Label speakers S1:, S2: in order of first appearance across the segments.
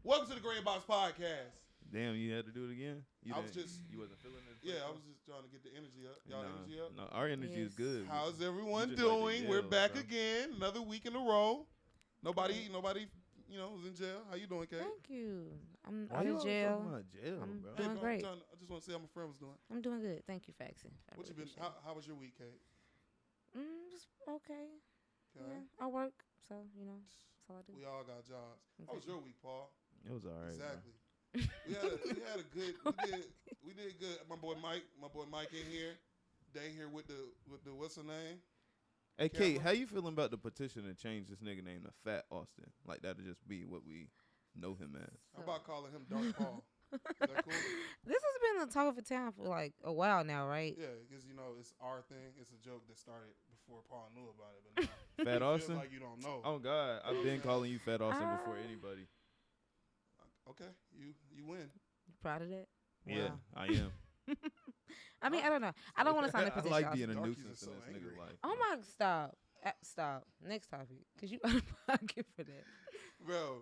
S1: Welcome to the Green Box Podcast.
S2: Damn, you had to do it again?
S1: You
S2: wasn't feeling it?
S1: Yeah, I was just trying to get the energy up. Y'all energy up?
S2: No, our energy is good.
S1: How's everyone doing? We're back again, another week in a row. Nobody, was in jail. How you doing, Kate?
S3: Thank you. I'm
S2: Why you
S3: in jail.
S2: About jail,
S3: I'm
S2: bro?
S3: doing great.
S1: I just want to see how my friend was doing.
S3: I'm doing good. Thank you, Faxon.
S1: What you been? How was your week, Kate?
S3: Just okay.
S1: Okay.
S3: Yeah, I work, so that's all I do.
S1: We all got jobs.
S3: Exactly.
S1: How was your week, Paul?
S2: It was all right.
S1: Exactly. we had a good. We did good. My boy Mike in here. They here with the what's her name?
S2: Hey, Kate, how you feeling about the petition to change this nigga name to Fat Austin? Like that'll just be what we know him as.
S1: How about calling him Dark Paul? Is that cool?
S3: This has been the talk of the town for like a while now, right?
S1: Yeah, because it's our thing. It's a joke that started before Paul knew about it. But now
S2: Fat Austin?
S1: like you don't know.
S2: Oh God, I've been calling you Fat Austin before anybody.
S1: Okay, you win.
S3: You proud of that?
S2: Yeah,
S3: Wow.
S2: I am.
S3: I mean, I don't know. I don't want to sign a petition.
S2: I like being a
S1: Darkies
S2: nuisance
S1: are so
S2: in this
S1: angry.
S2: nigga life.
S3: Oh my, stop. Next topic, cause you out of pocket for that.
S1: Bro,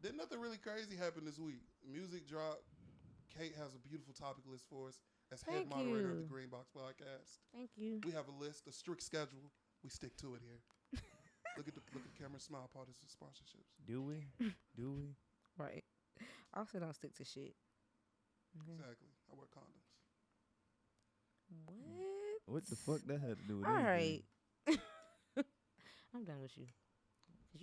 S1: did nothing really crazy happen this week. Music drop. Kate has a beautiful topic list for us as head
S3: Thank
S1: moderator of
S3: you.
S1: the Green Box Podcast.
S3: Thank you.
S1: We have a list, a strict schedule. We stick to it here. look at the camera, smile. Part of sponsorships.
S2: Do we?
S3: Right. I also don't stick to shit. Okay.
S1: Exactly. I wear condoms.
S3: What?
S2: The fuck that had to do with
S3: All
S2: anything?
S3: right. I'm done with you.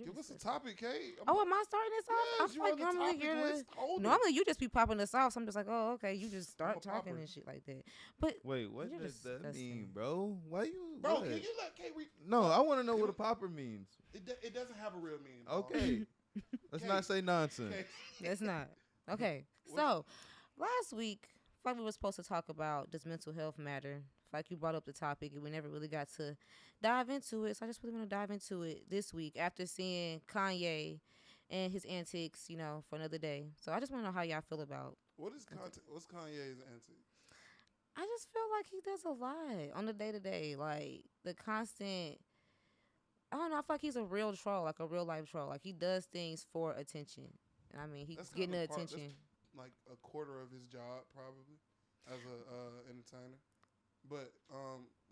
S1: Give us a topic, Kate.
S3: Oh, am I starting this off?
S1: Yes,
S3: I
S1: you
S3: feel like
S1: on the
S3: normally
S1: topic
S3: you're
S1: list. Hold it.
S3: normally you just be popping us off. So I'm just like, oh, okay. You just
S1: I'm a
S3: start talking
S1: popper.
S3: and shit like that. But
S2: Wait, what
S3: you're
S2: does that
S3: disgusting.
S2: mean, bro? Why you?
S1: Bro,
S2: what?
S1: can you let Kate read?
S2: No, I want to know what a popper means.
S1: It doesn't have a real meaning. Paul.
S2: Okay, let's not say nonsense.
S1: Kate.
S3: that's not okay. So last week, I feel like we were supposed to talk about does mental health matter. I feel like you brought up the topic and we never really got to dive into it. So I just really want to dive into it this week after seeing Kanye and his antics, for another day. So I just want to know how y'all feel about.
S1: What's Kanye's antics?
S3: I just feel like he does a lot on the day-to-day. Like, the constant, I don't know, I feel like he's a real troll, like a real-life troll. Like, he does things for attention. I mean, he's getting the attention.
S1: That's like a quarter of his job, probably, as a entertainer. But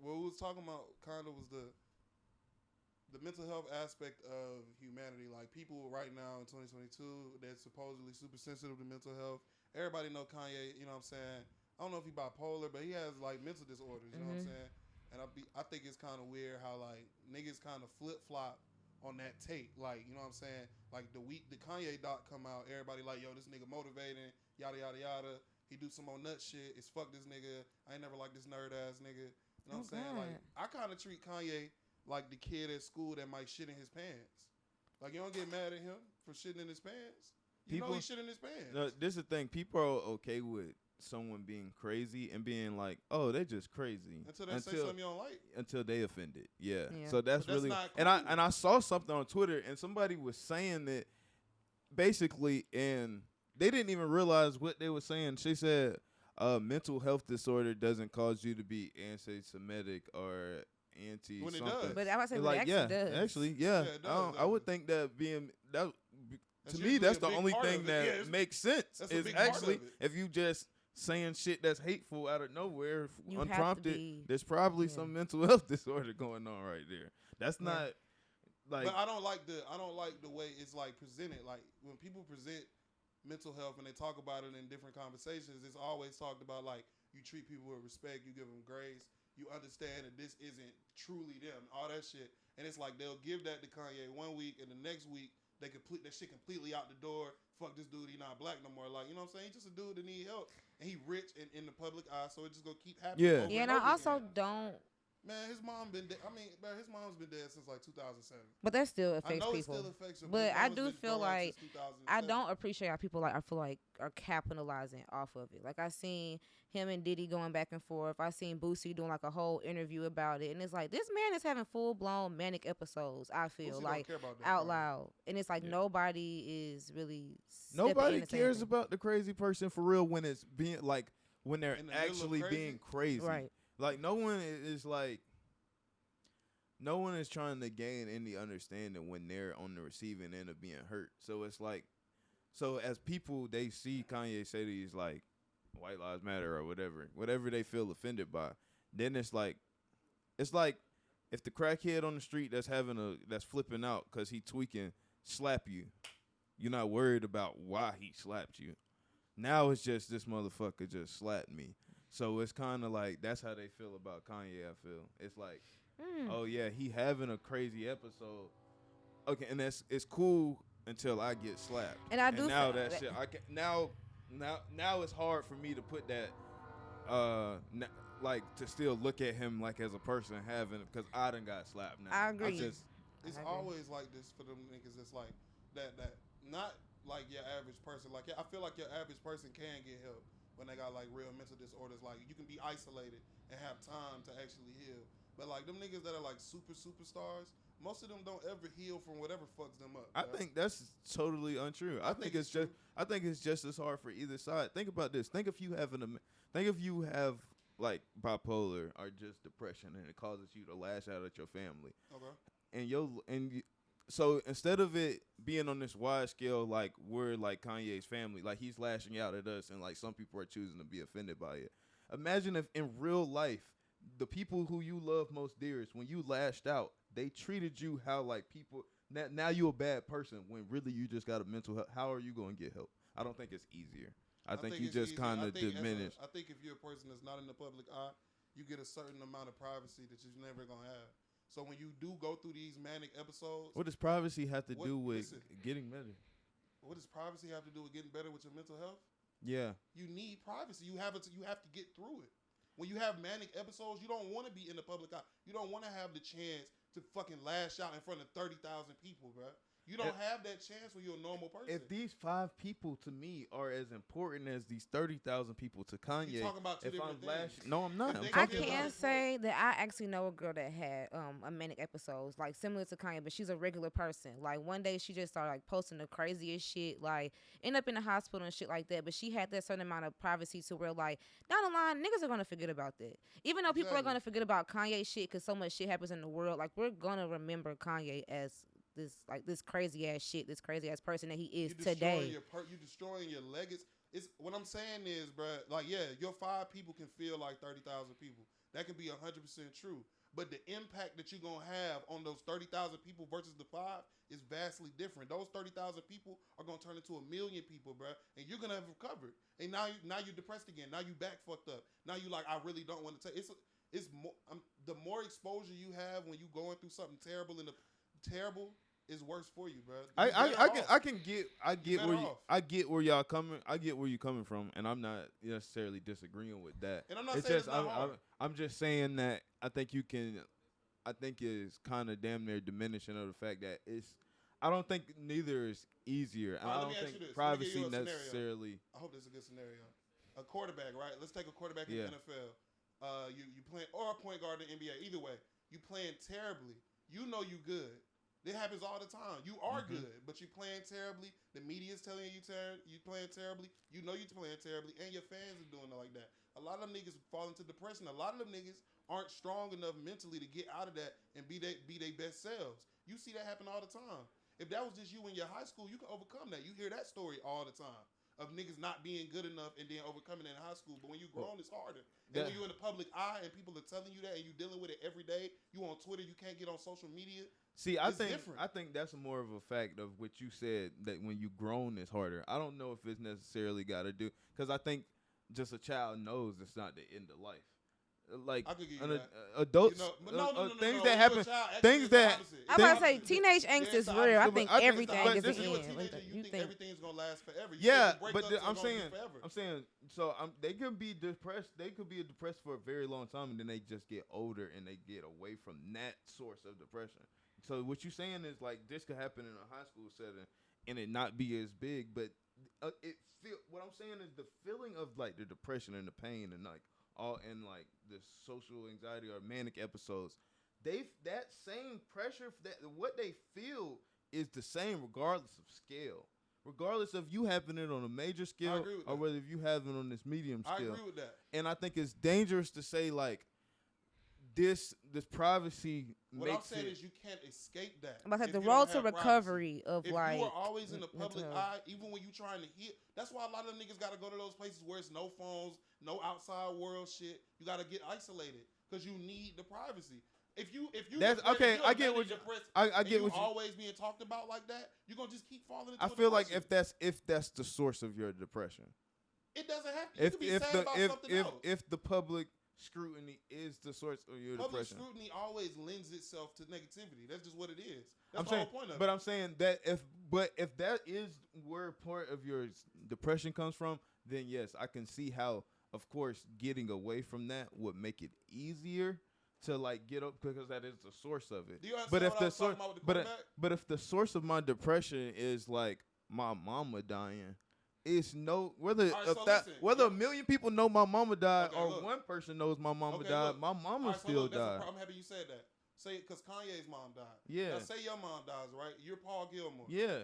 S1: what we was talking about kind of was the mental health aspect of humanity. Like, people right now in 2022, they're supposedly super sensitive to mental health. Everybody know Kanye, you know what I'm saying? I don't know if he's bipolar, but he has, like, mental disorders, you know what I'm saying? And I think it's kind of weird how, like, niggas kind of flip-flop on that tape. Like, you know what I'm saying? Like, the Kanye doc come out, everybody like, yo, this nigga motivating, yada, yada, yada. He do some more nut shit. It's fuck this nigga. I ain't never like this nerd-ass nigga. You know what I'm saying? Like, I kind of treat Kanye like the kid at school that might shit in his pants. Like, you don't get mad at him for shitting in his pants. You know he shit in his pants.
S2: No, this is the thing. People are okay with someone being crazy and being like, oh, they're just crazy.
S1: Until they say something you don't like.
S2: Until they offended. Yeah.
S3: Yeah.
S2: So that's really
S1: not
S2: cool.
S1: cool.
S2: And I saw something on Twitter and somebody was saying that basically, and they didn't even realize what they were saying. She said mental health disorder doesn't cause you to be anti-Semitic or anti
S1: When it
S2: something.
S1: does.
S3: But I would say,
S2: Like,
S3: it actually does.
S2: Actually, yeah.
S1: it does,
S2: I would think that being that
S1: That's
S2: to me,
S1: usually
S2: that's
S1: a
S2: the
S1: big
S2: only
S1: part
S2: thing
S1: of it.
S2: that
S1: Yeah,
S2: makes sense.
S1: that's a
S2: Is
S1: big part
S2: actually
S1: of it.
S2: if you just saying shit that's hateful out of nowhere,
S3: You have to
S2: unprompted,
S3: be-
S2: there's probably
S3: yeah.
S2: some mental health disorder going on right there. That's
S3: Yeah.
S2: not like
S1: But I don't like the way it's like presented. Like when people present mental health and they talk about it in different conversations, it's always talked about like you treat people with respect, you give them grace, you understand that this isn't truly them, all that shit. And it's like they'll give that to Kanye one week and the next week they complete that shit completely out the door. Fuck this dude, he not black no more. Like, you know what I'm saying? He's just a dude that need help. And he rich in the public eye, so it just gonna keep happening.
S2: Yeah.
S1: over
S3: Yeah, and
S1: over
S3: I also
S1: again.
S3: don't.
S1: Man, his mom been dead. I mean, man, his mom's been dead since like 2007.
S3: But that still
S1: I
S3: affects
S1: know
S3: people.
S1: it still affects him.
S3: But
S1: his
S3: I
S1: mama's
S3: do
S1: been
S3: feel
S1: gone
S3: like
S1: since 2007.
S3: I don't appreciate how people I feel like are capitalizing off of it. Like I seen him and Diddy going back and forth. I seen Boosie doing like a whole interview about it, and it's like this man is having full blown manic episodes. I feel
S1: Boosie don't
S3: like
S1: care about that,
S3: out
S1: bro.
S3: loud, and it's like
S2: Yeah.
S3: nobody is really stepping in
S2: nobody
S3: and saying
S2: cares
S3: anything.
S2: about the crazy person for real when it's being like when they're
S1: In the middle of
S2: actually
S1: crazy?
S2: being crazy.
S3: Right.
S2: Like no one is like no one is trying to gain any understanding when they're on the receiving end of being hurt. So it's like So as people, they see Kanye say these like white lives matter or whatever they feel offended by. Then it's like if the crackhead on the street that's flipping out because he tweaking slap you, you're not worried about why he slapped you. Now it's just this motherfucker just slapped me. So it's kind of like that's how they feel about Kanye. I feel it's like, oh yeah, he having a crazy episode. Okay, and it's cool until I get slapped.
S3: And I do
S2: now that shit. I can now it's hard for me to put that like to still look at him like as a person having because I done got slapped now.
S3: I agree.
S1: It's always like this for them niggas. It's like that not like your average person. Like I feel like your average person can get help when they got like real mental disorders. Like you can be isolated and have time to actually heal. But like them niggas that are like superstars, most of them don't ever heal from whatever fucks them up.
S2: I think that's totally untrue. I think it's just as hard for either side. Think about this. Think if you have like bipolar or just depression and it causes you to lash out at your family. Okay. So instead of it being on this wide scale, like we're like Kanye's family, like he's lashing out at us, and like some people are choosing to be offended by it. Imagine if in real life, the people who you love most dearest, when you lashed out, they treated you how like people. Now you're a bad person when really you just got a mental health. How are you going to get help? I don't think it's easier. I think you just kind of diminish.
S1: I think if you're a person that's not in the public eye, you get a certain amount of privacy that you're never going to have. So when you do go through these manic episodes,
S2: what does privacy have to do with getting better?
S1: What does privacy have to do with getting better with your mental health?
S2: Yeah,
S1: you need privacy. You have to get through it. When you have manic episodes, you don't want to be in the public eye. You don't want to have the chance to fucking lash out in front of 30,000 people, bro. You don't have that chance when you're a normal person.
S2: If these 5 people to me are as important as these 30,000 people to Kanye,
S1: you're talking about two different things.
S2: No, I'm not.
S3: I can say that I actually know a girl that had a manic episodes, like similar to Kanye, but she's a regular person. Like one day she just started like posting the craziest shit, like end up in the hospital and shit like that. But she had that certain amount of privacy to where like down the line niggas are gonna forget about that. Even though people are gonna forget about Kanye shit because so much shit happens in the world, like we're gonna remember Kanye as this crazy ass shit, this crazy ass person that he is today.
S1: You destroying your legacy. It's what I'm saying is, bro. Like, yeah, your 5 people can feel like 30,000 people. That can be 100% true. But the impact that you're gonna have on those 30,000 people versus the 5 is vastly different. Those 30,000 people are gonna turn into 1 million people, bro, and you're gonna have recovered. And now you're depressed again. Now you back fucked up. Now you like, I really don't want to take. It's more. The more exposure you have when you going through something terrible is worse for you, bro. I get where y'all coming. I get where you coming from, and I'm not necessarily disagreeing with that. And I'm not saying it's not hard.
S2: I'm just saying that I think it's kind of damn near diminishing of the fact that I don't think neither is easier. I don't think privacy necessarily.
S1: I hope this is a good scenario. A quarterback, right? Let's take a quarterback in the NFL. You playing or a point guard in the NBA. Either way, you playing terribly. You know you good. It happens all the time. You are good, but you're playing terribly. The media's telling you you playing terribly. You know you're playing terribly, and your fans are doing it like that. A lot of them niggas fall into depression. A lot of them niggas aren't strong enough mentally to get out of that and be their best selves. You see that happen all the time. If that was just you in your high school, you can overcome that. You hear that story all the time of niggas not being good enough and then overcoming it in high school. But when you're grown, it's harder. And when you're in the public eye and people are telling you that and you're dealing with it every day, you on Twitter, you can't get on social media.
S2: See, I think that's more of a fact of what you said, that when you grown, it's harder. I don't know if it's necessarily got to do, because I think just a child knows it's not the end of life. Like adults, things that happen, things that
S3: I'm about to say, teenage angst is real. I think everything is the end.
S1: You think everything's gonna last forever?
S2: Yeah, but I'm saying, so they could be depressed. They could be depressed for a very long time, and then they just get older and they get away from that source of depression. So what you're saying is like this could happen in a high school setting and it not be as big, but what I'm saying is the feeling of like the depression and the pain and like all and like the social anxiety or manic episodes, that same pressure, that what they feel is the same regardless of scale. Regardless of you having it on a major scale or whether you have it on this medium scale.
S1: I agree with that.
S2: And I think it's dangerous to say like this privacy
S1: What I'm
S2: makes
S1: saying
S2: it.
S1: is you can't escape that.
S3: I'm about to say
S1: if
S3: the
S1: you don't
S3: road to
S1: have privacy.
S3: recovery of
S1: If
S3: like
S1: you are always in the
S3: mental
S1: public
S3: health.
S1: eye, even when you trying to heal, that's why a lot of them niggas got to go to those places where it's no phones, no outside world shit. You got to get isolated because you need the privacy. If you
S2: That's
S1: depressed,
S2: okay.
S1: if you're
S2: I get what
S1: mentally depressed
S2: I get
S1: and
S2: what
S1: you
S2: you.
S1: always being talked about like that, you're gonna just keep falling into.
S2: I
S1: a
S2: feel like
S1: depression.
S2: if that's the source of your depression,
S1: It doesn't have to. You can be sad about something else.
S2: if the public scrutiny is the source of your
S1: Public
S2: depression.
S1: scrutiny always lends itself to negativity. That's just what it is. That's
S2: I'm
S1: the
S2: saying,
S1: whole point of
S2: but
S1: it.
S2: I'm saying that if that is where part of your depression comes from, then yes, I can see how, of course, getting away from that would make it easier to like get up because that is the source of it.
S1: Do you understand
S2: But if
S1: what I
S2: the
S1: was talking about with the quarterback?
S2: but if the source of my depression is like my mama dying, it's no whether
S1: All right,
S2: if
S1: so
S2: that
S1: listen,
S2: whether a million people know my mama died
S1: Okay,
S2: or
S1: look.
S2: one person knows my mama
S1: Okay,
S2: died,
S1: look.
S2: my mama
S1: All right, so
S2: still
S1: look, that's a
S2: died.
S1: I'm happy you said that. Say because Kanye's mom died.
S2: Yeah.
S1: Now say your mom dies, right? You're Paul Gilmore.
S2: Yeah.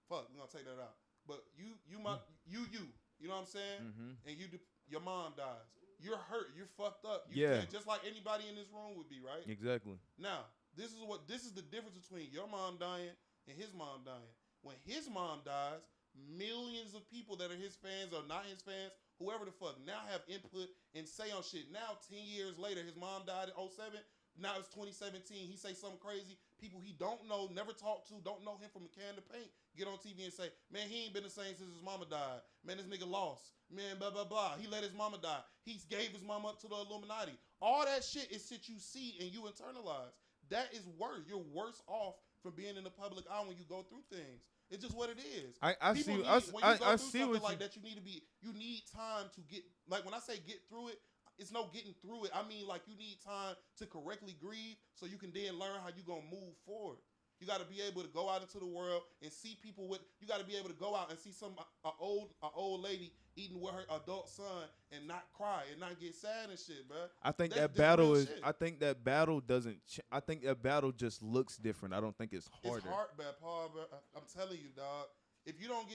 S1: Fuck, we're gonna take that out. But you know what I'm saying?
S2: Mm-hmm.
S1: And your mom dies. You're hurt. You're fucked up.
S2: Yeah.
S1: Can't, just like anybody in this room would be, right?
S2: Exactly.
S1: Now, this is the difference between your mom dying and his mom dying. When his mom dies, millions of people that are his fans or not his fans, whoever the fuck, now have input and say on shit. Now, 10 years later, his mom died in 2007. Now it's 2017. He say something crazy. People he don't know, never talked to, don't know him from a can of paint, get on TV and say, man, he ain't been the same since his mama died. Man, this nigga lost. Man, blah, blah, blah. He let his mama die. He gave his mama up to the Illuminati. All that shit is shit you see and you internalize. That is worse. You're worse off for being in the public eye when you go through things. It's just what it is.
S2: I see.
S1: When you
S2: I
S1: go through
S2: see
S1: something
S2: what
S1: like that, you need time to get, like when I say get through it, it's no getting through it. I mean, like you need time to correctly grieve so you can then learn how you gonna move forward. You got to be able to go out into the world and see people with. You got to be able to go out and see a old lady eating with her adult son and not cry and not get sad and shit, bro.
S2: I think
S1: That's
S2: that battle
S1: real
S2: is.
S1: shit.
S2: I think that battle doesn't. I think that battle just looks different. I don't think it's harder.
S1: It's hard, bro, Paul. Bro. I'm telling you, dog. If you don't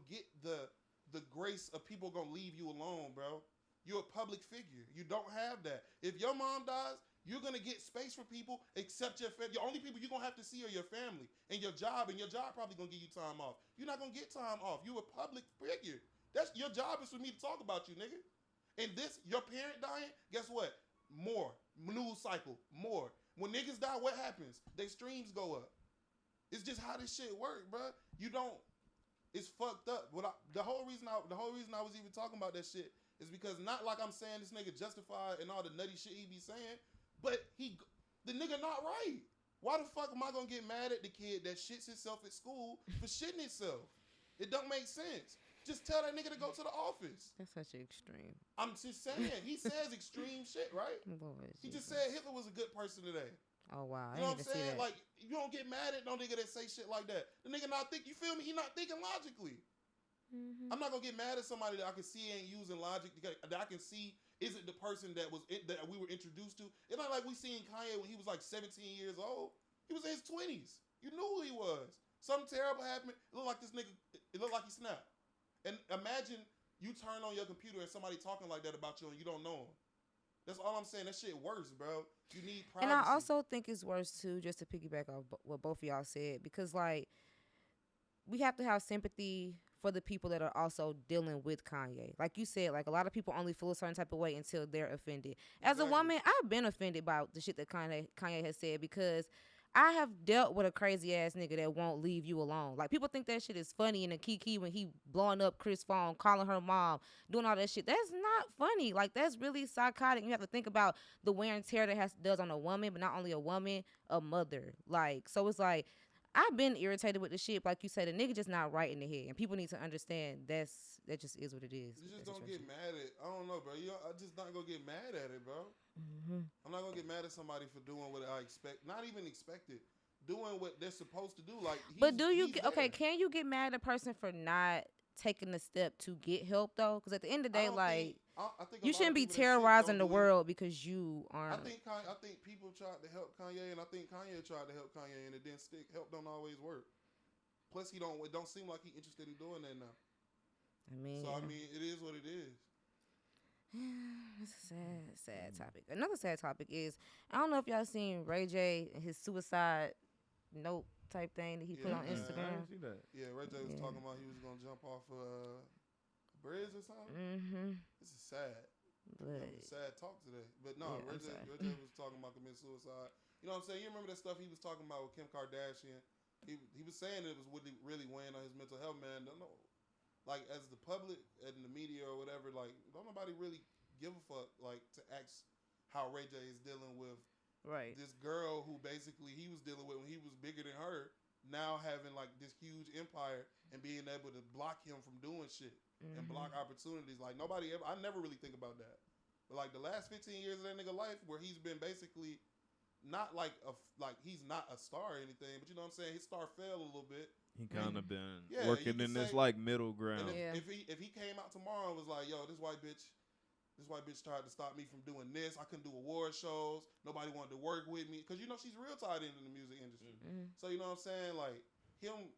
S1: get the grace of people gonna leave you alone, bro. You're a public figure. You don't have that. If your mom dies, you're gonna get space for people except your family. The only people you're gonna have to see are your family and your job probably gonna give you time off. You're not gonna get time off. You're a public figure. That's your job is for me to talk about you, nigga. And your parent dying, guess what? More news cycle, more. When niggas die, what happens? Their streams go up. It's just how this shit work, bro. You don't. It's fucked up. The whole reason I was even talking about that shit is because not like I'm saying this nigga justified and all the nutty shit he be saying, but the nigga not right. Why the fuck am I gonna get mad at the kid that shits himself at school for shitting himself? It don't make sense. Just tell that nigga to go to the office.
S3: That's such an extreme.
S1: I'm just saying. He says extreme shit, right?
S3: Lord
S1: He just
S3: Jesus.
S1: said Hitler was a good person today.
S3: Oh wow,
S1: You know
S3: I
S1: what I'm
S3: didn't even see
S1: saying?
S3: that.
S1: Like, you don't get mad at no nigga that say shit like that. The nigga not think, you feel me? He not thinking logically.
S3: Mm-hmm.
S1: I'm not gonna get mad at somebody that I can see ain't using logic, that I can see isn't the person that we were introduced to. It's not like we seen Kanye when he was like 17 years old. He was in his 20s. You knew who he was. Something terrible happened. It looked like this nigga, it looked like he snapped. And imagine you turn on your computer and somebody talking like that about you and you don't know him. That's all I'm saying. That shit worse, bro. You need privacy.
S3: And I also think it's worse too, just to piggyback off what both of y'all said, because like we have to have sympathy for the people that are also dealing with Kanye. Like you said, like a lot of people only feel a certain type of way until they're offended. As a woman, I've been offended by the shit that Kanye has said because I have dealt with a crazy ass nigga that won't leave you alone. Like people think that shit is funny and a kiki when he blowing up Chris' phone, calling her mom, doing all that shit. That's not funny. Like that's really psychotic. You have to think about the wear and tear that does on a woman, but not only a woman, a mother. Like so it's like I've been irritated with the shit. Like you said, the nigga just not right in the head, and people need to understand that just is what it is.
S1: You just don't get mad at. I don't know, bro. I just not gonna get mad at it, bro. Mm-hmm. I'm not gonna get mad at somebody for doing what I expect. Not even expected. Doing what they're supposed to do. Like,
S3: but do you okay? Can you get mad at a person for not taking the step to get help though? Because at the end of the day, like I think you shouldn't be terrorizing the world because you aren't.
S1: I think people tried to help Kanye, and I think Kanye tried to help Kanye, and it didn't stick. Help don't always work. Plus, it don't seem like he's interested in doing that now.
S3: I mean,
S1: so I mean, it is what it is.
S3: It's a sad topic. Another sad topic is I don't know if y'all seen Ray J and his suicide note type thing that he put on
S1: Yeah,
S2: I
S3: Instagram.
S2: didn't see that.
S1: Yeah, Ray J was
S3: Yeah.
S1: talking about he was gonna jump off a bridge or something.
S3: Mm-hmm.
S1: This is sad.
S3: But
S1: Sad talk today. But no,
S3: Yeah,
S1: Ray
S3: I'm
S1: J
S3: sorry.
S1: was talking about committing suicide. You know what I'm saying? You remember that stuff he was talking about with Kim Kardashian? He was saying it was really weighing on his mental health, man. Don't know, like as the public and the media or whatever, like don't nobody really give a fuck like to ask how Ray J is dealing with
S3: right.
S1: this girl who basically he was dealing with when he was bigger than her, now having like this huge empire and being able to block him from doing shit and block opportunities. Like nobody ever, I never really think about that. But like the last 15 years of that nigga life where he's been basically not like he's not a star or anything, but you know what I'm saying? His star fell a little bit.
S2: He kind of been
S1: Yeah,
S2: working
S1: you
S2: in
S1: could
S2: this
S1: say-
S2: like middle ground.
S3: Yeah.
S1: If he came out tomorrow and was like, yo, this white bitch tried to stop me from doing this. I couldn't do award shows. Nobody wanted to work with me. Because, you know, she's real tied into the music industry. So, you know what I'm saying? Like, him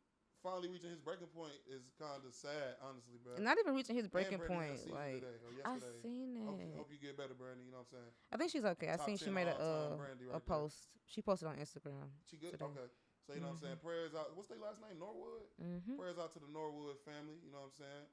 S1: finally reaching his breaking point is kind of sad, honestly, bro.
S3: Not even reaching his
S1: And
S3: breaking
S1: Brandy had
S3: point.
S1: season
S3: Like
S1: today, or
S3: I
S1: yesterday.
S3: seen that.
S1: Hope you get better, Brandy. You know what I'm saying?
S3: I think she's okay. I
S1: Top
S3: seen she
S1: 10
S3: made
S1: all-time Brandy right
S3: a
S1: there.
S3: post. She posted on Instagram.
S1: She good?
S3: Today.
S1: Okay. So, you know what I'm saying? Prayers out. What's their last name? Norwood?
S3: Mm-hmm.
S1: Prayers out to the Norwood family. You know what I'm saying?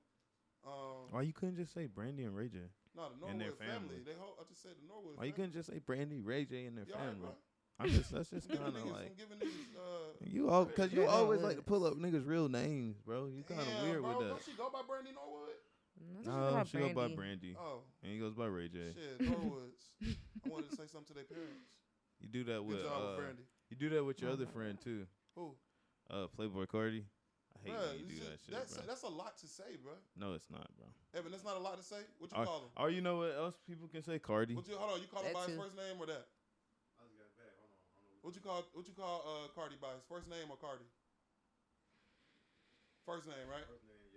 S2: Why you couldn't just say Brandy and Ray J?
S1: No, the
S2: And their
S1: Norwood family.
S2: family.
S1: I just said the Norwood
S2: Why you
S1: family.
S2: couldn't just say Brandy, Ray J, and their
S1: You all right,
S2: family?
S1: bro?
S2: That's just
S1: I'm
S2: kind of
S1: giving
S2: like
S1: niggas,
S2: you all because you
S3: Yeah,
S2: always
S3: it
S2: like to pull up niggas' real names, bro. You kind of
S1: damn,
S2: weird
S1: bro,
S2: with that.
S1: Don't she go by Brandy Norwood?
S2: No, she goes by Brandy,
S1: Oh,
S2: and he goes by Ray J.
S1: shit, Norwoods. I wanted to say something to their parents.
S2: You do that with
S1: Good job with Brandy.
S2: you do that with your other friend too,
S1: Who?
S2: Playboy Cardi. I hate
S1: Bruh,
S2: when you do that shit, bro.
S1: that's a lot to say, bro.
S2: No, it's not, bro.
S1: Evan, that's not a lot to say. What you call him?
S2: Or you know what else people can say? Cardi.
S1: Hold on, you call him
S3: That
S1: by his
S3: too.
S1: first name or that? What you call Cardi by his first name or Cardi? First name, right?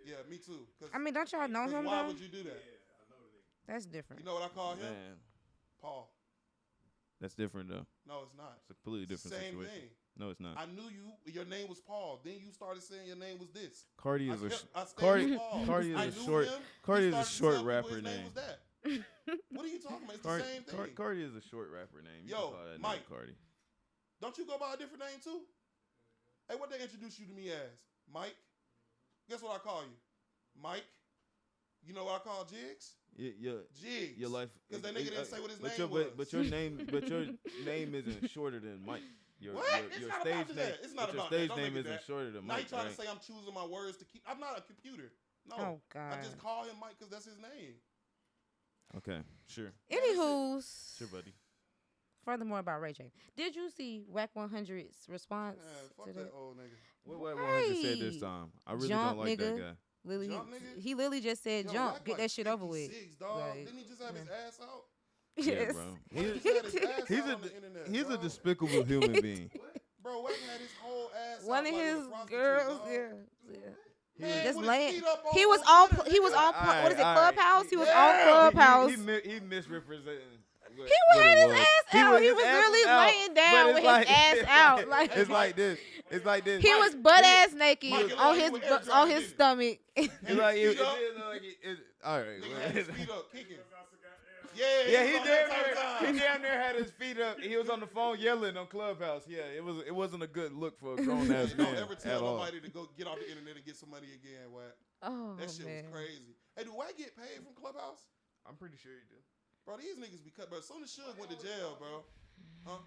S1: Yeah, me too.
S3: I mean, don't y'all know him
S1: why
S3: though?
S1: would you do that?
S3: That's different.
S1: You know what I call him?
S2: Man,
S1: Paul.
S2: that's different though.
S1: No, it's not.
S2: It's a completely different
S1: Same
S2: situation.
S1: thing.
S2: No, it's not.
S1: I knew your name was Paul. Then you started saying your name was this.
S2: Cardi
S1: I
S2: is a
S1: kept- I stayed
S2: Cardi.
S1: with Paul.
S2: Cardi
S1: I
S2: is a
S1: knew
S2: short.
S1: him.
S2: Cardi
S1: He
S2: is a
S1: started to
S2: short
S1: tell people
S2: rapper
S1: his
S2: name.
S1: was that. What are you talking about? It's
S2: Cardi,
S1: the same thing.
S2: Cardi is a short rapper name. You
S1: Yo,
S2: can call that
S1: Mike.
S2: name Cardi.
S1: Don't you go by a different name too? Hey, what they introduce you to me as? Mike? Guess what I call you? Mike? You know what I call Jigs?
S2: Jigs. Your life.
S1: Because that nigga didn't say what his
S2: but
S1: name
S2: your,
S1: was.
S2: But your name isn't shorter than Mike.
S1: What? It's not
S2: stage
S1: about
S2: name.
S1: that. It's not
S2: but
S1: about
S2: your
S1: that.
S2: stage
S1: Don't
S2: name
S1: make it
S2: isn't
S1: that.
S2: shorter than
S1: Now
S2: Mike.
S1: you trying
S2: right?
S1: to say I'm choosing my words to keep. I'm not a computer. No.
S3: Oh God.
S1: I just call him Mike because that's his name.
S2: Okay, sure,
S3: Anywho's.
S2: sure, buddy.
S3: Furthermore about Ray J. Did you see Whack 100's response
S1: Man, fuck
S3: to
S1: that
S3: that?
S1: old nigga.
S2: What 100 said this
S3: Right.
S2: time? I really
S3: Jump,
S2: don't like
S3: nigga.
S2: that guy.
S3: Literally,
S1: Jump, nigga?
S3: he literally just said
S1: Yo,
S3: jump,
S1: Wack
S3: get
S1: like
S3: that shit over with.
S1: 56, dog.
S3: Like,
S1: Didn't he just have his ass out?
S2: Yeah,
S3: Yes.
S2: bro.
S1: He just had his ass
S2: He's
S1: out
S2: a
S1: on the internet.
S2: he's a
S1: dog.
S2: despicable human being.
S1: Bro, Wack had his whole ass out.
S3: One of
S1: like
S3: his
S1: with a prostitute,
S3: girls,
S1: dog.
S3: yeah.
S1: Man,
S3: Just
S1: with his
S3: laying.
S1: feet up
S3: He was on.
S1: Twitter,
S3: He was
S1: nigga.
S3: on. What is it?
S2: Aight,
S3: Clubhouse. He was
S1: Yeah.
S3: on Clubhouse.
S2: He misrepresenting. What,
S3: He
S2: what
S3: had
S2: it
S3: his
S2: was.
S3: ass out. He
S2: his
S3: was
S2: ass
S3: literally
S2: out,
S3: laying
S2: but
S3: down
S2: it's
S3: with
S2: like-
S3: his ass out. Like
S2: It's like this. It's like this.
S3: he was
S1: Mike,
S3: butt ass naked
S1: Mike, it
S3: on
S1: looked
S3: his
S1: like he was
S3: on
S1: airdropping,
S3: his
S1: didn't it?
S3: stomach.
S2: It's like
S1: Feet
S2: it
S1: up.
S2: did look like it. All right.
S1: Nigga
S2: well,
S1: had his feet up, kicking.
S2: Yeah,
S1: Yeah,
S2: he
S1: was on that type of
S2: damn
S1: time.
S2: he damn near had his feet up. He was on the phone yelling on Clubhouse. Yeah, it wasn't a good look for a grown ass
S1: Hey,
S2: man
S1: don't ever
S2: at
S1: tell
S2: all.
S1: nobody to go get off the internet and get some money again, Wack.
S3: Oh
S1: That shit
S3: man.
S1: was crazy. Hey, do Wack get paid from Clubhouse?
S2: I'm pretty sure he did.
S1: Bro, these niggas be cut. Bro, as soon as Suge went to jail, bro. Huh?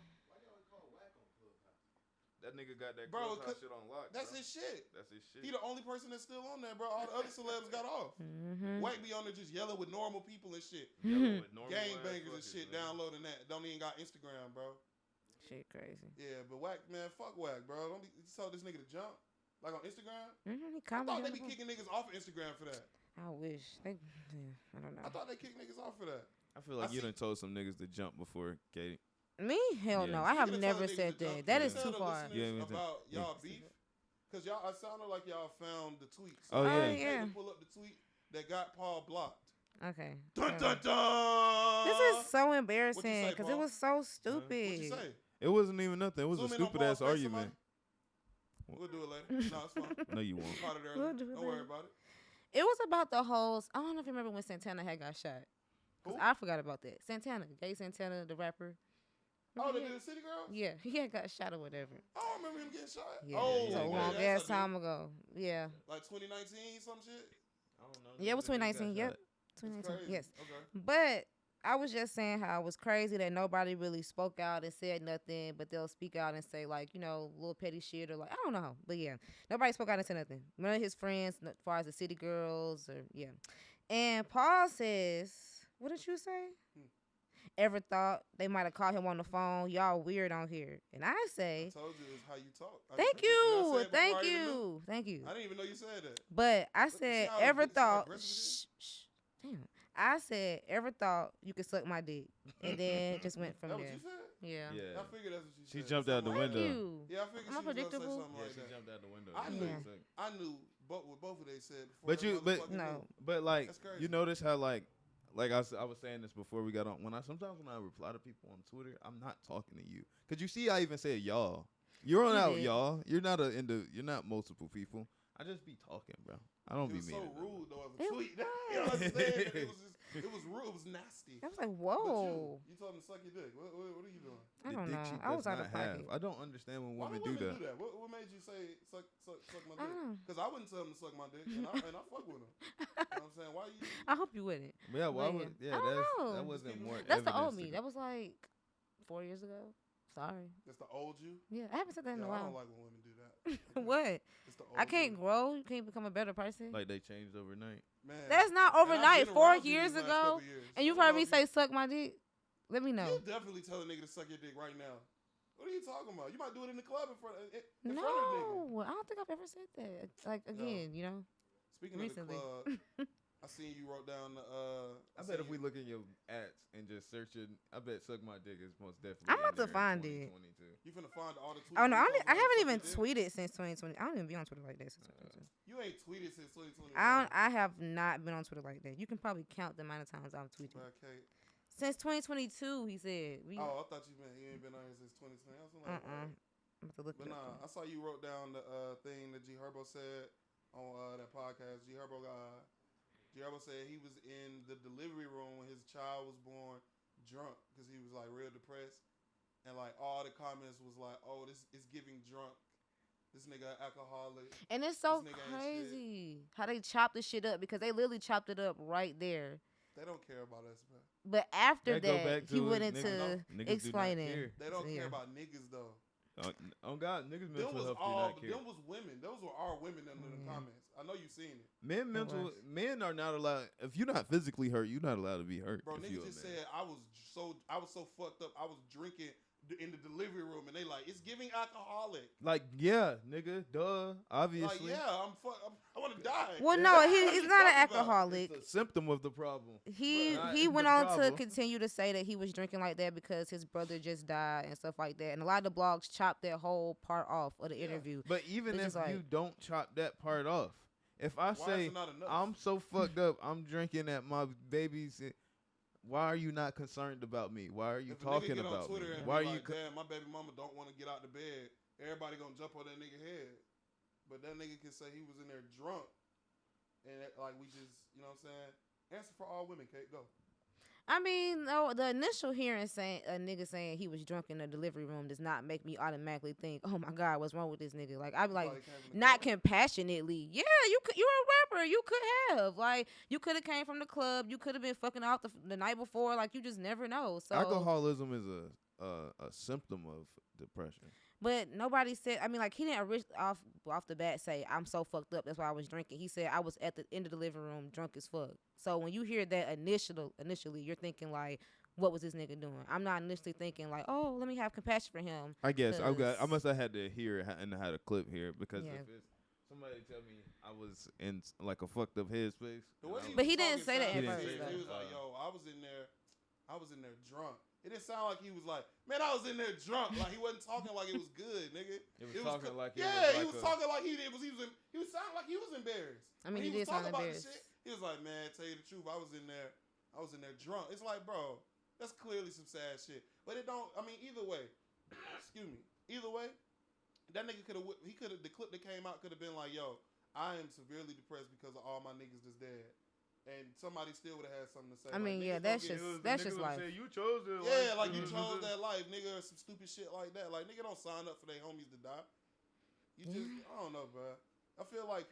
S2: That nigga got that
S1: Bro,
S2: Clubhouse shit on lock.
S1: That's
S2: bro.
S1: his shit.
S2: That's his shit.
S1: He the only person that's still on there, bro. All the other celebs got off.
S3: Mm-hmm.
S1: Wack be on there just yelling with normal people and shit.
S2: Yelling with normal
S1: Gang
S2: ass
S1: bangers and
S2: fuckers,
S1: shit,
S2: man.
S1: downloading that. Don't even got Instagram, bro.
S3: Shit crazy.
S1: Yeah, but Wack, man, fuck Wack, bro. Don't be, you saw this nigga to jump? Like on Instagram?
S3: Mm-hmm. He
S1: I thought they
S3: commented.
S1: be kicking niggas off of Instagram for that.
S3: I wish. I don't know.
S1: I thought they kicked niggas off for that.
S2: I feel like
S1: I
S2: you
S1: see-
S2: done told some niggas to jump before, Katie.
S3: Me? Hell
S2: Yeah.
S3: no. I have
S1: Speaking of
S3: never
S1: telling niggas
S3: said
S1: to jump,
S3: that. That
S1: can
S3: is
S1: you
S3: too
S1: tell the
S3: far.
S1: listeners
S2: Yeah, me too.
S1: about
S2: Yeah.
S1: y'all beef? Because y'all, I sounded like y'all found the tweets.
S2: Oh,
S3: Oh,
S2: yeah.
S3: yeah.
S1: Pull up the tweet that got Paul blocked.
S3: Okay.
S1: Dun
S3: so-
S1: dun dun.
S3: This is so embarrassing
S1: say,
S3: because it
S1: Paul?
S3: was so
S1: What
S3: stupid.
S1: you say?
S2: It wasn't even nothing. It was
S1: Zoom
S2: a
S1: in on
S2: stupid
S1: Paul's
S2: ass
S1: face,
S2: argument.
S1: somebody? We'll do it later. No, it's fine.
S2: No, you won't.
S1: Caught it early.
S3: We'll do it
S1: Don't worry
S3: later.
S1: about it.
S3: It was about the whole. I don't know if you remember when Santana had got shot. Cause
S1: Who?
S3: I forgot about that. Santana, Gay Santana, the rapper.
S1: Oh,
S3: Remember
S1: they
S3: he
S1: did the City Girls?
S3: Yeah, he had got shot or whatever.
S1: I don't remember him getting shot.
S3: Yeah,
S1: Oh,
S3: it's a
S2: yeah,
S3: long
S1: yes,
S3: ass
S1: I do.
S3: time ago. Yeah,
S1: Like 2019, some shit.
S2: I don't know.
S3: yeah, it was
S2: Nigga got
S3: 2019. Yep,
S2: shot.
S1: That's
S3: 2019.
S1: crazy.
S3: Yes,
S1: Okay.
S3: but I was just saying how it was crazy that nobody really spoke out and said nothing, but they'll speak out and say like, little petty shit or like I don't know, but yeah, nobody spoke out and said nothing. None of his friends, as far as the city girls or yeah. And Paul says, what did you say? Ever thought they might have called him on the phone? Y'all weird on here. And I say,
S1: I told you it's how you talk.
S3: thank
S1: Did I say
S3: you,
S1: it before
S3: thank
S1: I even knew?
S3: you, thank you.
S1: I didn't even know you said that.
S3: But I
S1: See
S3: said,
S1: how
S3: ever
S1: see how
S3: thought,
S1: aggressive it is?
S3: damn. I said, ever thought you could suck my dick? And then just went from
S1: That what
S3: there.
S1: you said?
S3: Yeah.
S2: Yeah.
S1: I figured that's what you
S2: She
S1: said.
S2: jumped out the
S1: Something like
S2: window.
S3: Thank
S1: that.
S3: you.
S1: Yeah, I figured
S3: Am I
S1: she was gonna say
S3: predictable?
S1: something
S2: Yeah,
S1: like
S2: she
S1: that.
S2: jumped out the window.
S1: I
S2: She
S1: knew.
S2: was like-
S1: I knew what both of they said before.
S2: But
S1: that
S2: you,
S1: motherfucker
S3: No.
S1: knew.
S2: but like,
S1: That's crazy.
S2: you notice how like I was saying this before we got on. Sometimes when I reply to people on Twitter, I'm not talking to you. Cause you see, I even said y'all. You're on
S3: You
S2: out,
S3: did.
S2: y'all. You're not multiple people. I just be talking, bro. I don't
S1: It
S2: be
S1: was
S2: mean.
S1: so rude though of a
S3: It
S1: tweet.
S3: was.
S1: You know what I'm saying? It was rude. It was nasty.
S3: I was like,
S1: But
S3: whoa.
S1: you told him to suck your dick. What are you doing?
S3: I don't know.
S2: She
S3: I was
S2: does
S3: out of
S2: not have.
S3: pocket.
S2: I don't understand when
S1: Why
S2: women
S1: do
S2: do
S1: women
S2: that.
S1: What made you say suck my
S3: I
S1: dick?
S3: don't know.
S1: Because I wouldn't tell him to suck my dick, and I fuck with him. You know what I'm saying? Why you?
S3: I hope you wouldn't.
S2: Yeah, why
S3: But
S2: would?
S3: yeah. I
S2: Yeah,
S3: don't know.
S2: that wasn't more.
S3: That's the old
S2: evidence
S3: me.
S2: to-
S3: That was like 4 years ago. Sorry.
S1: That's the old you.
S3: Yeah, I haven't said that in
S1: Yeah,
S3: a
S1: I don't
S3: while.
S1: like when women do that.
S3: What?
S1: It's the old
S3: I can't
S1: you.
S3: grow. You can't become a better person.
S2: Like they changed overnight.
S1: Man,
S3: That's not
S1: and I've
S3: overnight.
S1: been
S3: 4
S1: around you
S3: years
S1: these last
S3: ago.
S1: couple years.
S3: And you
S1: I don't
S3: heard me
S1: know
S3: say suck my dick. Let me
S1: if
S3: know.
S1: You definitely tell a nigga to suck your dick right now. What are you talking about? You might do it in the club in front of the nigga.
S3: No, I don't think I've ever said that. Like again,
S1: Speaking
S3: Recently.
S1: of the club, I seen you wrote down the.
S2: I bet if we look in your ads and just search it, I bet suck my dick is most definitely.
S3: I'm about
S2: in
S3: to
S2: there
S3: find
S2: in
S3: it.
S2: 2022.
S1: You finna find all the tweets.
S3: Oh no,
S1: you
S3: I
S1: talking about
S3: haven't even
S1: sucking dick?
S3: tweeted since 2020. I don't even be on Twitter like that since 2020.
S1: You ain't tweeted since 2020.
S3: I have not been on Twitter like that. You can probably count the amount of times I've tweeted.
S1: Bad Kate.
S3: Since 2022, he said.
S1: Oh, I thought you meant you ain't been on here since 2020. I was like,
S3: I'm about to look
S1: But
S3: it up.
S1: nah, I saw you wrote down the thing that G Herbo said on that podcast. G Herbo said he was in the delivery room when his child was born drunk because he was like real depressed. And like all the comments was like, oh, this is giving drunk. This nigga alcoholic.
S3: And it's so
S1: This nigga ain't
S3: crazy how they chopped the shit up because they literally chopped it up right there.
S1: They don't care about us, man.
S3: But after
S2: That go
S3: that,
S2: back
S3: he
S2: to
S3: went
S2: it,
S3: into
S2: niggas do not
S3: explaining.
S2: care.
S1: They don't
S3: So,
S1: care
S3: yeah.
S1: about niggas though.
S2: Oh God, niggas
S1: Them
S2: mental
S1: was
S2: health do
S1: all.
S2: not care.
S1: Them was women. Those were our women under the
S3: Yeah.
S1: comments. I know you seen it,
S2: Men are not allowed. If you're not physically hurt, you're not allowed to be hurt.
S1: bro.
S2: if
S1: Niggas
S2: you a
S1: just
S2: man.
S1: said I was so fucked up. I was drinking in the delivery room, and they like it's giving alcoholic.
S2: Like, yeah, nigga, duh, obviously.
S1: Like, yeah, I want to die.
S3: Well,
S2: Yeah.
S3: no,
S1: What
S3: he's
S1: you
S3: not an
S1: talking about?
S3: alcoholic.
S2: It's a symptom of the problem.
S3: He
S2: Not
S3: he
S2: the
S3: went on to
S2: problem.
S3: continue to say that he was drinking like that because his brother just died and stuff like that. And a lot of the blogs chopped that whole part off of the
S1: Yeah.
S3: interview.
S2: But even
S3: It's
S2: if
S3: just like-
S2: you don't chop that part off, if I
S1: Why is
S2: say
S1: it not enough?
S2: I'm so fucked up, I'm drinking at my baby's. Why are you not concerned about me? Why are you
S1: If a nigga
S2: talking
S1: get on
S2: about me?
S1: Twitter and
S2: Why are
S1: be
S2: you?
S1: like, damn, my baby mama don't want to get out the bed. Everybody gonna jump on that nigga head. But that nigga can say he was in there drunk, and like we just, you know what I'm saying? Answer for all women, Kate. Go.
S3: I mean, no, the initial hearing saying a nigga saying he was drunk in the delivery room does not make me automatically think, oh my God, what's wrong with this nigga? Like I'd be like,
S1: Probably came from the
S3: not
S1: club.
S3: compassionately. Yeah, you're a rapper. You could have like you could have came from the club. You could have been fucking off the night before. Like you just never know. So
S2: Alcoholism is a symptom of depression.
S3: But nobody said. I mean, like he didn't off the bat say I'm so fucked up. That's why I was drinking. He said I was at the end of the living room drunk as fuck. So when you hear that initially, you're thinking like, what was this nigga doing? I'm not initially thinking like, oh, let me have compassion for him.
S2: I guess I
S3: 'Cause-
S2: must have had to hear it and had a clip here because
S3: Yeah.
S2: if it's somebody tell me I was in like a fucked up headspace.
S1: The way
S3: But he
S1: was
S3: didn't
S1: talking
S3: say that
S2: at
S1: sounded
S2: first,
S1: serious.
S3: though.
S1: He was like, yo, I was in there drunk. It didn't sound like he was like, man, I was in there drunk. Like he wasn't talking like it was good, nigga.
S2: It was talking like it
S1: yeah,
S2: was
S1: he
S2: like
S1: was
S2: a-
S1: talking like he was sounding like he was embarrassed.
S3: I mean,
S1: When
S3: he
S1: was
S3: did sound
S1: talking about the
S3: embarrassed.
S1: shit, he was like, man, tell you the truth, I was in there drunk. It's like, bro, that's clearly some sad shit. But it don't. I mean, either way, excuse me. Either way, that nigga could have. The clip that came out could have been like, yo, I am severely depressed because of all my niggas that's dead. and somebody still would have had something to say.
S3: I mean,
S1: like,
S3: yeah, that's just life.
S2: You chose it.
S1: Yeah, like you chose that life, nigga, or some stupid shit like that. Like, nigga don't sign up for their homies to die. You just, I don't know, bro. I feel like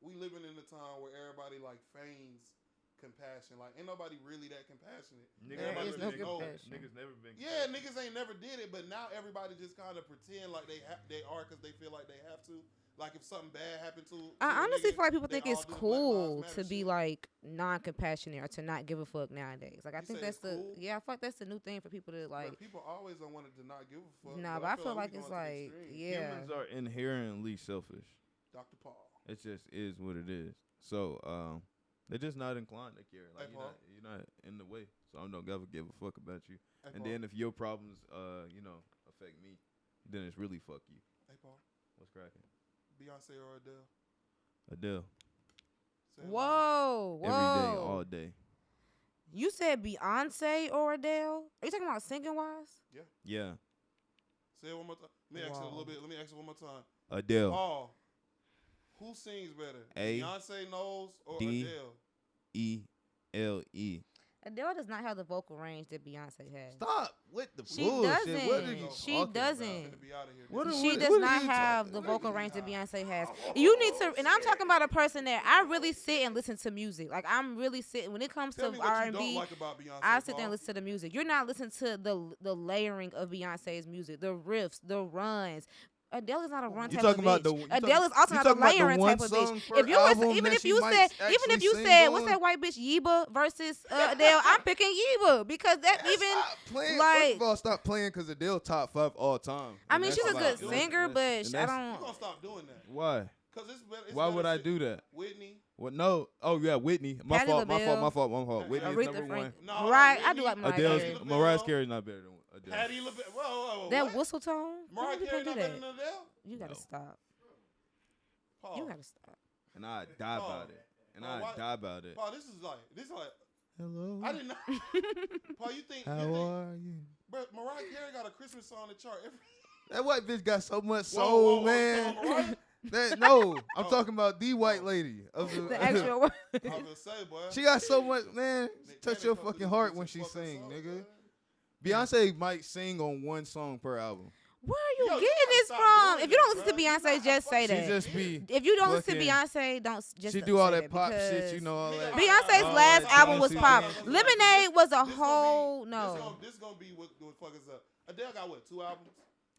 S1: we living in a time where everybody like feigns compassion. Like, ain't nobody really that compassionate.
S3: There is no compassion.
S2: Niggas never been.
S1: Yeah, niggas ain't never did it, but now everybody just kind of pretend like they are because they feel like they have to. Like if something bad happened to
S3: I honestly feel like people think it's
S1: all do the Black
S3: cool
S1: Lives
S3: to
S1: Matter
S3: be
S1: shit.
S3: like non-compassionate or to not give a fuck nowadays. Like I
S1: You
S3: think
S1: say
S3: that's
S1: it's cool?
S3: I feel like that's the new thing for people to like.
S1: But people always don't want to not give a fuck.
S3: Nah, but I feel like
S1: we
S3: it's
S1: going to the
S3: like
S1: extreme.
S3: yeah.
S2: Humans are inherently selfish.
S1: Dr. Paul.
S2: It just is what it is. So they're just not inclined to care. Like
S1: Hey,
S2: you're not in the way. So I don't ever give a fuck about you.
S1: Hey,
S2: And
S1: Paul.
S2: then if your problems affect me, then it's really fuck you.
S1: Hey, Paul.
S2: What's cracking?
S1: Beyonce or Adele?
S2: Adele.
S1: Say it
S3: Whoa,
S2: Every day, all day.
S3: You said Beyonce or Adele? Are you talking about singing wise?
S2: Yeah.
S1: louder. Say it one more time. Let me ask you a
S3: Wow.
S1: little bit. Let me ask you one more time.
S2: Adele.
S1: Paul, who sings better?
S2: A-
S1: Beyonce knows or
S2: D-
S1: Adele?
S2: E-L-E.
S3: Adele does not have the vocal range that Beyonce has.
S2: Stop with the
S3: She
S2: bullshit.
S3: doesn't.
S2: What are you
S3: She
S2: talking
S3: doesn't.
S1: I'm
S2: about?
S1: finna be out of here.
S2: What
S1: nigga.
S2: are-
S3: She
S2: what-
S3: does
S2: what are
S3: not
S2: you
S3: have
S2: talking-
S3: the
S2: what are
S3: vocal
S2: you-
S3: range that Beyonce has. You need to, and I'm talking about a person that I really sit and listen to music. Like I'm really sitting when it comes
S1: Tell
S3: to
S1: me what you don't
S3: R&B.
S1: like about Beyonce.
S3: I sit there
S1: Paul.
S3: and listen to the music. You're not listening to the layering of Beyonce's music, the riffs, the runs. Adele is not a run
S2: You
S3: type
S2: talking
S3: of
S2: about
S3: bitch.
S2: the?
S3: Adele is also not a layering type of bitch. If you listen, even if you said what's that white bitch Yeba versus Adele, I'm picking Yeba because that even
S2: Stop playing.
S3: like-
S2: First of all, stop playing because Adele top 5 all time.
S3: I
S2: And
S3: mean she's
S2: that's
S3: a
S2: like-
S3: good
S2: and
S3: singer,
S2: that's-
S3: but
S2: and
S3: I
S2: that's-
S1: You
S3: don't.
S1: gonna stop doing that?
S2: Why?
S1: Cause it's better. It's
S2: Why
S1: better
S2: would I
S1: shit.
S2: do that?
S1: Whitney.
S2: What? No. Oh yeah, Whitney. My
S3: Patti
S2: fault. My
S3: LaBelle.
S2: fault. My fault. Whitney is
S3: Aretha
S2: number one.
S3: Franklin.
S1: No,
S3: Right, I
S1: Whitney,
S3: do like Mariah
S2: Adele's
S3: Carey.
S1: LaBelle.
S2: Mariah Carey's not better than Adele.
S1: Patty LaBelle. Whoa.
S3: That
S1: what?
S3: whistle tone. Why
S1: Mariah
S3: do
S1: Carey
S3: people
S1: not
S3: do
S1: better
S3: that?
S1: than Adele?
S3: You gotta
S2: No.
S3: stop.
S1: Paul.
S3: You gotta stop.
S2: And I die about it. And
S1: Paul,
S2: I
S1: why-
S2: die about it.
S1: Paul, this is like.
S2: Hello.
S1: I didn't know. Paul, you think?
S2: How are you?
S1: But Mariah Carey got a Christmas song to chart every.
S2: That white bitch got so much
S1: Whoa,
S2: soul,
S1: whoa,
S2: man.
S1: so Mariah?
S2: No, I'm
S1: Oh.
S2: talking about the white lady. Of
S3: The actual word.
S1: I was gonna say, boy.
S2: She got so much, man.
S1: Nick
S2: Touch
S1: Cannon
S2: your
S1: come to
S2: fucking
S1: this
S2: heart
S1: bitch
S2: when
S1: and
S2: she
S1: fucking
S2: sing,
S1: songs,
S2: nigga.
S1: man.
S2: Beyonce might sing on one song per album.
S3: Where are you
S1: Yo, you
S3: getting
S1: gotta
S3: this
S1: stop
S3: from?
S1: doing
S3: If you don't
S1: that,
S3: listen to
S1: bruh.
S3: Beyonce,
S1: You
S3: just say
S1: not-
S3: that.
S2: She just be.
S3: If you don't listen to
S2: fucking-
S3: Beyonce, don't just
S2: She do all
S3: say
S2: that pop shit,
S3: because
S2: you know, all that.
S3: Beyonce's
S2: all
S3: last
S2: that
S3: album was
S2: dancing
S3: pop.
S2: shit.
S3: Lemonade was a
S1: This gonna be-
S3: whole no.
S1: This gonna be what fuck us up. Adele got what? 2 albums.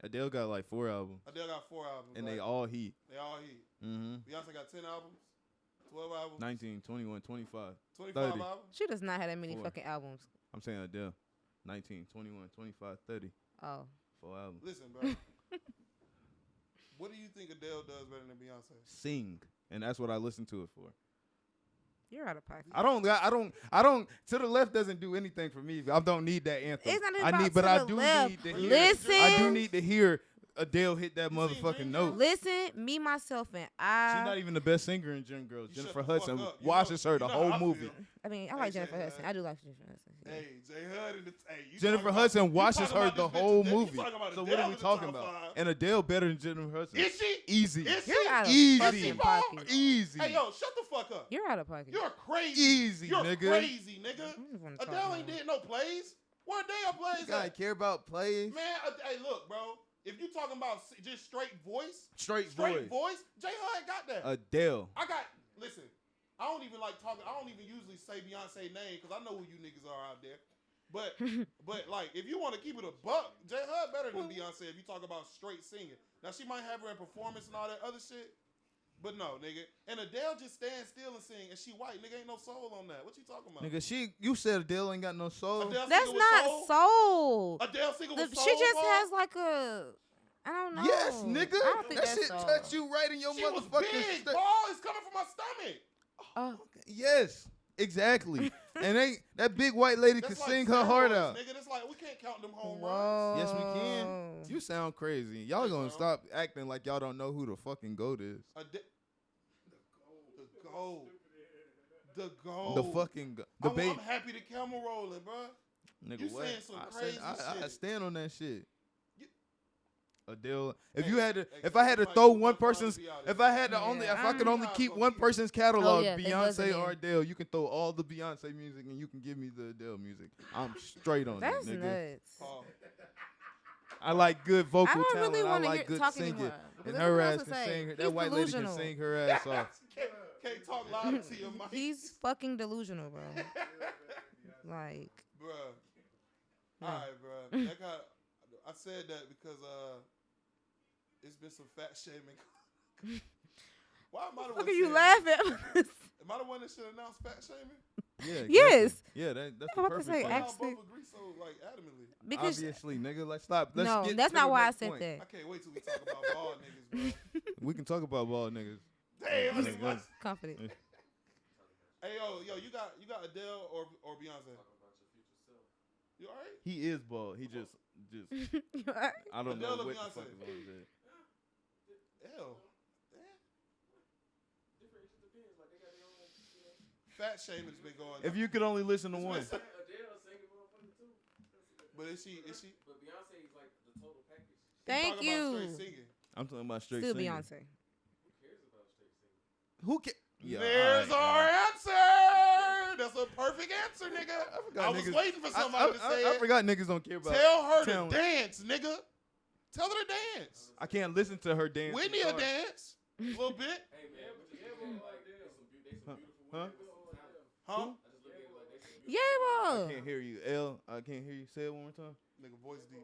S2: Adele got like 4 albums,
S1: Adele got 4 albums.
S2: and
S1: right?
S2: they all heat.
S1: They all heat.
S2: Mm-hmm.
S1: Beyonce got 10 albums, 12 albums,
S2: 19, 21, 25.
S1: 25
S2: 30.
S1: albums.
S3: She does not have that many
S2: 4.
S3: fucking albums.
S2: I'm saying Adele. 19, 21, 25, 30.
S3: Oh.
S2: 4 albums.
S1: Listen, bro. What do you think Adele does better than Beyonce?
S2: Sing. And that's what I listen to it for.
S3: You're out of pocket.
S2: I don't. To the left doesn't do anything for me. I don't need that anthem.
S3: It's not even
S2: I
S3: about
S2: need, but
S3: to
S2: I
S3: the
S2: do
S3: left.
S2: need to hear.
S3: Listen.
S2: I do need to hear Adele hit that
S1: You seen
S2: motherfucking
S1: Dream
S2: note.
S3: Listen, me, myself, and
S2: She's
S3: I.
S2: not even the best singer in Dream Girls.
S1: You
S2: Jennifer
S1: shut the fuck
S2: Hudson
S1: up. You
S2: watches
S1: know-
S2: her the
S1: you know
S2: whole
S1: how I
S2: movie.
S1: feel.
S3: I mean, I
S1: Hey,
S3: like
S1: Jay
S3: Jennifer
S1: Hud.
S3: Hudson. I do like Jennifer Hudson. Yeah.
S1: Hey, Jay Hud and the you
S2: Jennifer
S1: talking
S2: Hudson
S1: about-
S2: watches
S1: you
S2: her
S1: talking
S2: the
S1: about this
S2: whole
S1: bitch today. You
S2: movie.
S1: talking about
S2: So
S1: Adele
S2: what are we
S1: in the
S2: talking
S1: top
S2: about?
S1: 5.
S2: And Adele better than Jennifer Hudson.
S1: Is she?
S2: Easy.
S1: Is she?
S3: You're out of
S2: Easy.
S3: fucking pocket.
S2: Easy.
S1: Hey, yo, shut the fuck up.
S3: You're out of pocket.
S1: You're crazy.
S2: Easy,
S1: You're
S2: nigga.
S1: crazy, nigga.
S3: I don't wanna talk
S1: Adele
S3: now.
S1: ain't did no plays. Where Adele plays
S2: You gotta
S1: at?
S2: care about plays.
S1: Man, hey, look, bro. If you talking about just straight voice,
S2: Straight
S1: straight
S2: voice.
S1: voice, Jay Hud got that.
S2: Adele.
S1: Listen, I don't even like talking. I don't even usually say Beyonce name because I know who you niggas are out there. But like, if you want to keep it a buck, Jay Hud better than Beyonce if you talk about straight singing. Now she might have her in performance and all that other shit, but no, nigga. And Adele just stands still and sing, and she white, nigga. Ain't no soul on that. What you talking about?
S2: Nigga, you said Adele ain't got no soul.
S1: Adele
S3: That's
S1: singing with
S3: not
S1: soul?
S3: soul.
S1: Adele singing with soul.
S3: She just
S1: Paul?
S3: has like a. I don't know.
S2: Yes, nigga.
S3: I don't think
S2: That
S3: that's
S2: shit
S3: soul.
S2: touch you right in your
S1: She was
S2: motherfucking
S1: big,
S2: sta-
S1: Paul. It's coming from my stomach.
S3: Oh.
S2: Yes, exactly. And that big white lady could
S1: That's like
S2: sing her heart
S1: steroids,
S2: out.
S1: Nigga, that's like we can't count them home runs.
S3: Whoa.
S2: Yes, we can. You sound crazy. Y'all
S1: Hey,
S2: gonna
S1: bro.
S2: stop acting like y'all don't know who the fucking GOAT is.
S1: The gold. The gold.
S2: The fucking the baby.
S1: I'm happy the camera rolling, bro.
S2: Nigga,
S1: you
S2: what?
S1: saying some crazy
S2: I
S1: shit.
S2: stand on that shit. Adele. If
S1: Hey,
S2: you had to,
S1: hey,
S2: if I had to
S1: somebody
S2: throw
S1: put
S2: one
S1: my phone
S2: person's,
S1: to be out
S2: if
S1: there.
S2: I had to only, if I could only
S1: BeyHive
S2: keep
S1: gonna
S2: one
S1: keep it.
S2: person's catalog,
S3: yeah, they wasn't
S2: Beyonce or
S3: in.
S2: Adele, you can throw all the Beyonce music and you can give me the Adele music. I'm straight on
S3: That's
S2: it, nigga.
S3: nuts.
S1: Oh,
S2: I like good
S3: I
S2: vocal
S3: don't
S2: talent.
S3: really
S2: I
S3: want to
S2: like good
S3: talk
S2: singing.
S3: anymore.
S2: And
S3: There's
S2: her
S3: nothing else
S2: ass
S3: to
S2: can
S3: say.
S2: sing.
S3: He's
S2: That white lady can
S3: delusional.
S2: sing her ass off.
S1: can't talk louder to your mic.
S3: He's fucking delusional, bro. Like,
S1: Bruh.
S3: No.
S1: All right, bruh. That got. I said that because it's been some fat shaming. Why am I the
S3: what
S1: one
S3: are you
S1: saying
S3: laughing
S1: this? Am I the one that should announce fat shaming?
S2: Yeah.
S3: Yes.
S2: Exactly. Yeah, that's
S3: I'm
S2: the
S3: about to
S2: perfect
S3: say,
S2: thing.
S1: Why y'all
S3: actually-
S1: both agree so like adamantly?
S3: because
S2: Obviously, nigga. Let's stop. Let's
S3: no,
S2: get
S3: that's
S2: to
S3: not
S2: the
S3: why I
S2: next
S3: said
S2: point.
S3: that.
S1: I can't wait till we talk about bald niggas, bro.
S2: We can talk about bald niggas.
S1: Damn,
S2: Yeah,
S1: this
S2: yeah.
S1: was-
S3: Confident.
S1: Hey, yo, you got Adele or Beyonce? You all right?
S2: He is bald. He just.
S3: You alright?
S2: I don't
S1: Adele
S2: know
S1: or
S2: what the
S1: Beyonce?
S2: fuck is wrong with that.
S1: Hell. Fat shaming's been going.
S2: If you could only listen to one.
S1: But is she?
S4: But Beyonce is like the total package.
S3: Thank
S1: Talking about
S3: you.
S1: straight singing.
S2: I'm talking about straight
S3: Still
S2: singing.
S3: Beyonce.
S4: Who cares about straight singing?
S2: Who can? Yeah,
S1: There's
S2: all
S1: our
S2: right.
S1: answer. That's a perfect answer, nigga.
S2: forgot
S1: I was
S2: niggas-
S1: waiting for somebody to say
S2: I
S1: it.
S2: forgot niggas don't care about.
S1: Tell her
S2: talent.
S1: to dance, nigga. Tell her to dance.
S2: I can't listen to her dance.
S1: Whitney
S2: in the
S1: a
S2: car.
S1: dance a little bit,
S4: Hey man, but just look at it like they some beautiful
S2: Huh?
S4: women. with talent.
S1: huh?
S4: I just look at it like they some beautiful
S3: Yeah,
S2: I
S3: bro.
S2: can't hear you, L. I can't hear you. Say it one more time.
S1: Nigga, voice deep.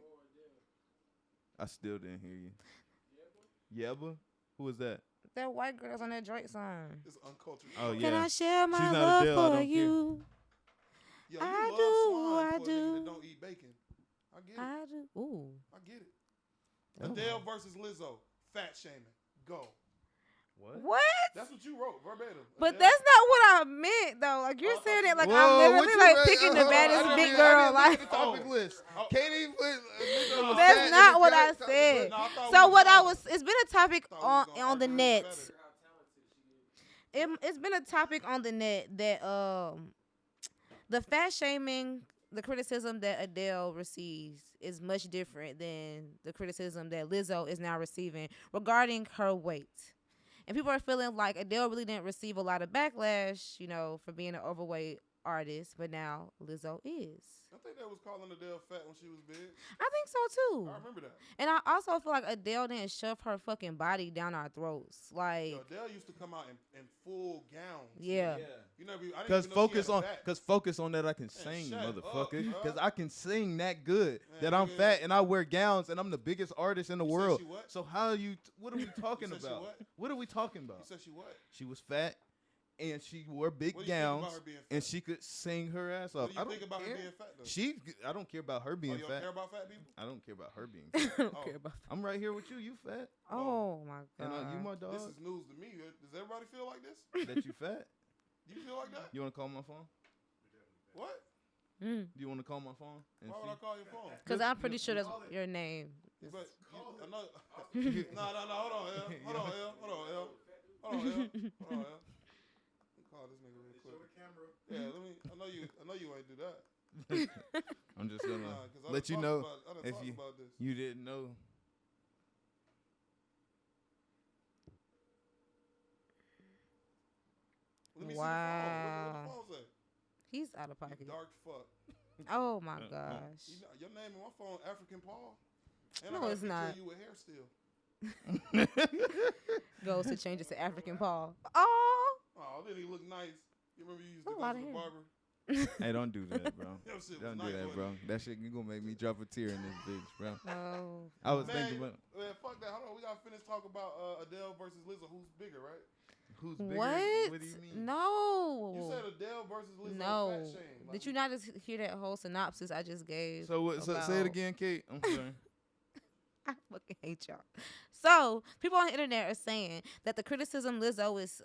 S2: I still didn't hear you. Yeba? Who is that?
S3: That white girl's on that Drake song.
S1: It's uncultured.
S2: Oh,
S3: Can
S2: yeah.
S3: I share my
S2: She's not
S3: love
S2: Adele, I
S3: for
S2: don't care.
S3: you?
S1: Yo, you
S3: I
S1: love
S3: do,
S1: swine
S3: I
S1: for a nigga
S3: do.
S1: that don't eat bacon. I get it.
S3: I do. Ooh.
S1: I get it.
S2: Oh.
S1: Adele versus Lizzo. Fat shaming. Go.
S2: What?
S3: What?
S1: That's what you wrote verbatim.
S3: But
S1: Adele-
S3: that's not what I meant, though. Like, you're
S1: Oh, I
S3: saying
S1: thought
S3: it like
S2: Whoa,
S3: I'm
S2: what
S3: literally
S2: you
S3: like
S2: read?
S3: picking the
S2: Hold on, I
S3: baddest
S2: didn't
S3: big
S2: even-
S3: girl.
S2: I didn't
S3: Like,
S2: look at the topic
S1: Oh.
S2: list.
S1: Oh.
S2: Katie put. Lizzo was
S3: that's
S2: fat
S3: not
S2: in
S3: what
S2: the
S3: I
S2: topic
S3: said.
S2: list.
S1: No, I thought
S3: So
S1: we
S3: what I
S1: talking-
S3: was, it's been a topic
S1: thought we was gonna
S3: on the
S1: argue
S3: net.
S1: who's better.
S4: how talented she is.
S3: It's been a topic on the net that the fat shaming, the criticism that Adele receives is much different than the criticism that Lizzo is now receiving regarding her weight. And people are feeling like Adele really didn't receive a lot of backlash, you know, for being an overweight artist, but now Lizzo is.
S1: I think they was calling Adele fat when she was big.
S3: I think so too.
S1: I remember that.
S3: And I also feel like Adele didn't shove her fucking body down our throats. Like,
S1: Yo, Adele used to come out in full gowns.
S3: yeah.
S1: You never. I didn't
S2: Cause
S1: even know she
S2: focus
S1: had a
S2: on,
S1: back.
S2: cause focus on that I can sing,
S1: shut up,
S2: motherfucker.
S1: bruh.
S2: Cause I can sing that good.
S1: Man,
S2: that I'm
S1: nigga.
S2: fat and I wear gowns and I'm the biggest artist in the
S1: You said
S2: world.
S1: she what?
S2: So how are you? What are we talking
S1: said she
S2: about?
S1: what?
S2: What are we talking
S1: You
S2: about?
S1: said she what?
S2: She was fat, and she wore big
S1: What do you think about
S2: gowns,
S1: her being fat?
S2: and she could sing her ass
S1: What
S2: off.
S1: do you
S2: I don't
S1: think about
S2: care.
S1: her being fat though?
S2: I don't care about her
S1: Oh,
S2: being
S1: you don't
S2: fat.
S1: care about fat people?
S2: I don't care about her being
S3: I
S2: fat.
S3: don't
S1: Oh.
S3: care about
S2: I'm right here with you. You fat,
S3: Oh my god.
S2: and you my dog.
S1: This is news to me. Does everybody feel like this?
S2: That you fat.
S1: Do you feel like that?
S2: You want to call my phone?
S1: What?
S2: Do you want to call my phone? And
S1: Why would I call your phone?
S3: Because I'm pretty sure that's your name.
S1: But I know. No. Hold on, L. Hold on, L. Hold on, L. Hold on, L. Hold on, L. Let me call this nigga real quick. Yeah, let me. I know you ain't do that.
S2: I'm just gonna
S1: Nah, 'cause I
S2: let
S1: done
S2: you
S1: talked
S2: know
S1: about- I done
S2: if
S1: talked
S2: you
S1: about this.
S2: you didn't know.
S1: Let me
S3: Wow.
S1: see the phone. What the phone say?
S3: He's out of
S1: You
S3: pocket.
S1: dark fuck.
S3: Oh my gosh.
S1: You know, your name on my phone, African Paul. And
S3: No,
S1: I got a
S3: it's
S1: picture
S3: not.
S1: of you with hair still.
S3: Goes to change it to African Paul. Oh.
S1: Oh, then he look nice. You remember you used
S3: A
S1: to go
S3: lot
S1: to
S3: of
S1: the
S3: hair.
S1: barber?
S2: Hey, don't do that, bro.
S1: That shit was
S2: Don't
S1: nice,
S2: do that,
S1: wasn't
S2: bro.
S1: it?
S2: That shit you gonna make me drop a tear in this bitch, bro.
S3: No.
S2: I was
S1: Man,
S2: thinking about
S1: man, fuck that. Hold on, we gotta finish talking about Adele versus Lizzo. Who's bigger, right?
S2: who's bigger.
S3: What?
S2: What do you mean?
S3: No.
S1: You said Adele versus Lizzo.
S3: No.
S1: Fat shame.
S3: Did you not just hear that whole synopsis I just gave?
S2: So what? So say it
S3: about-
S2: again, Kate. I'm sorry.
S3: I fucking hate y'all. So people on the internet are saying that the criticism Lizzo is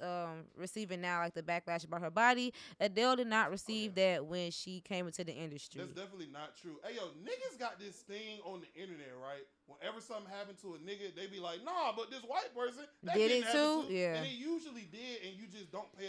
S3: receiving now, like the backlash about her body, Adele did not receive that when she came into the industry.
S1: That's definitely not true. Hey, yo, niggas got this thing on the internet, right? Whenever something happened to a nigga, they be like, nah, but this white person that
S3: Did
S1: didn't
S3: it
S1: happen
S3: too? Yeah.
S1: And it usually did, and you just don't pay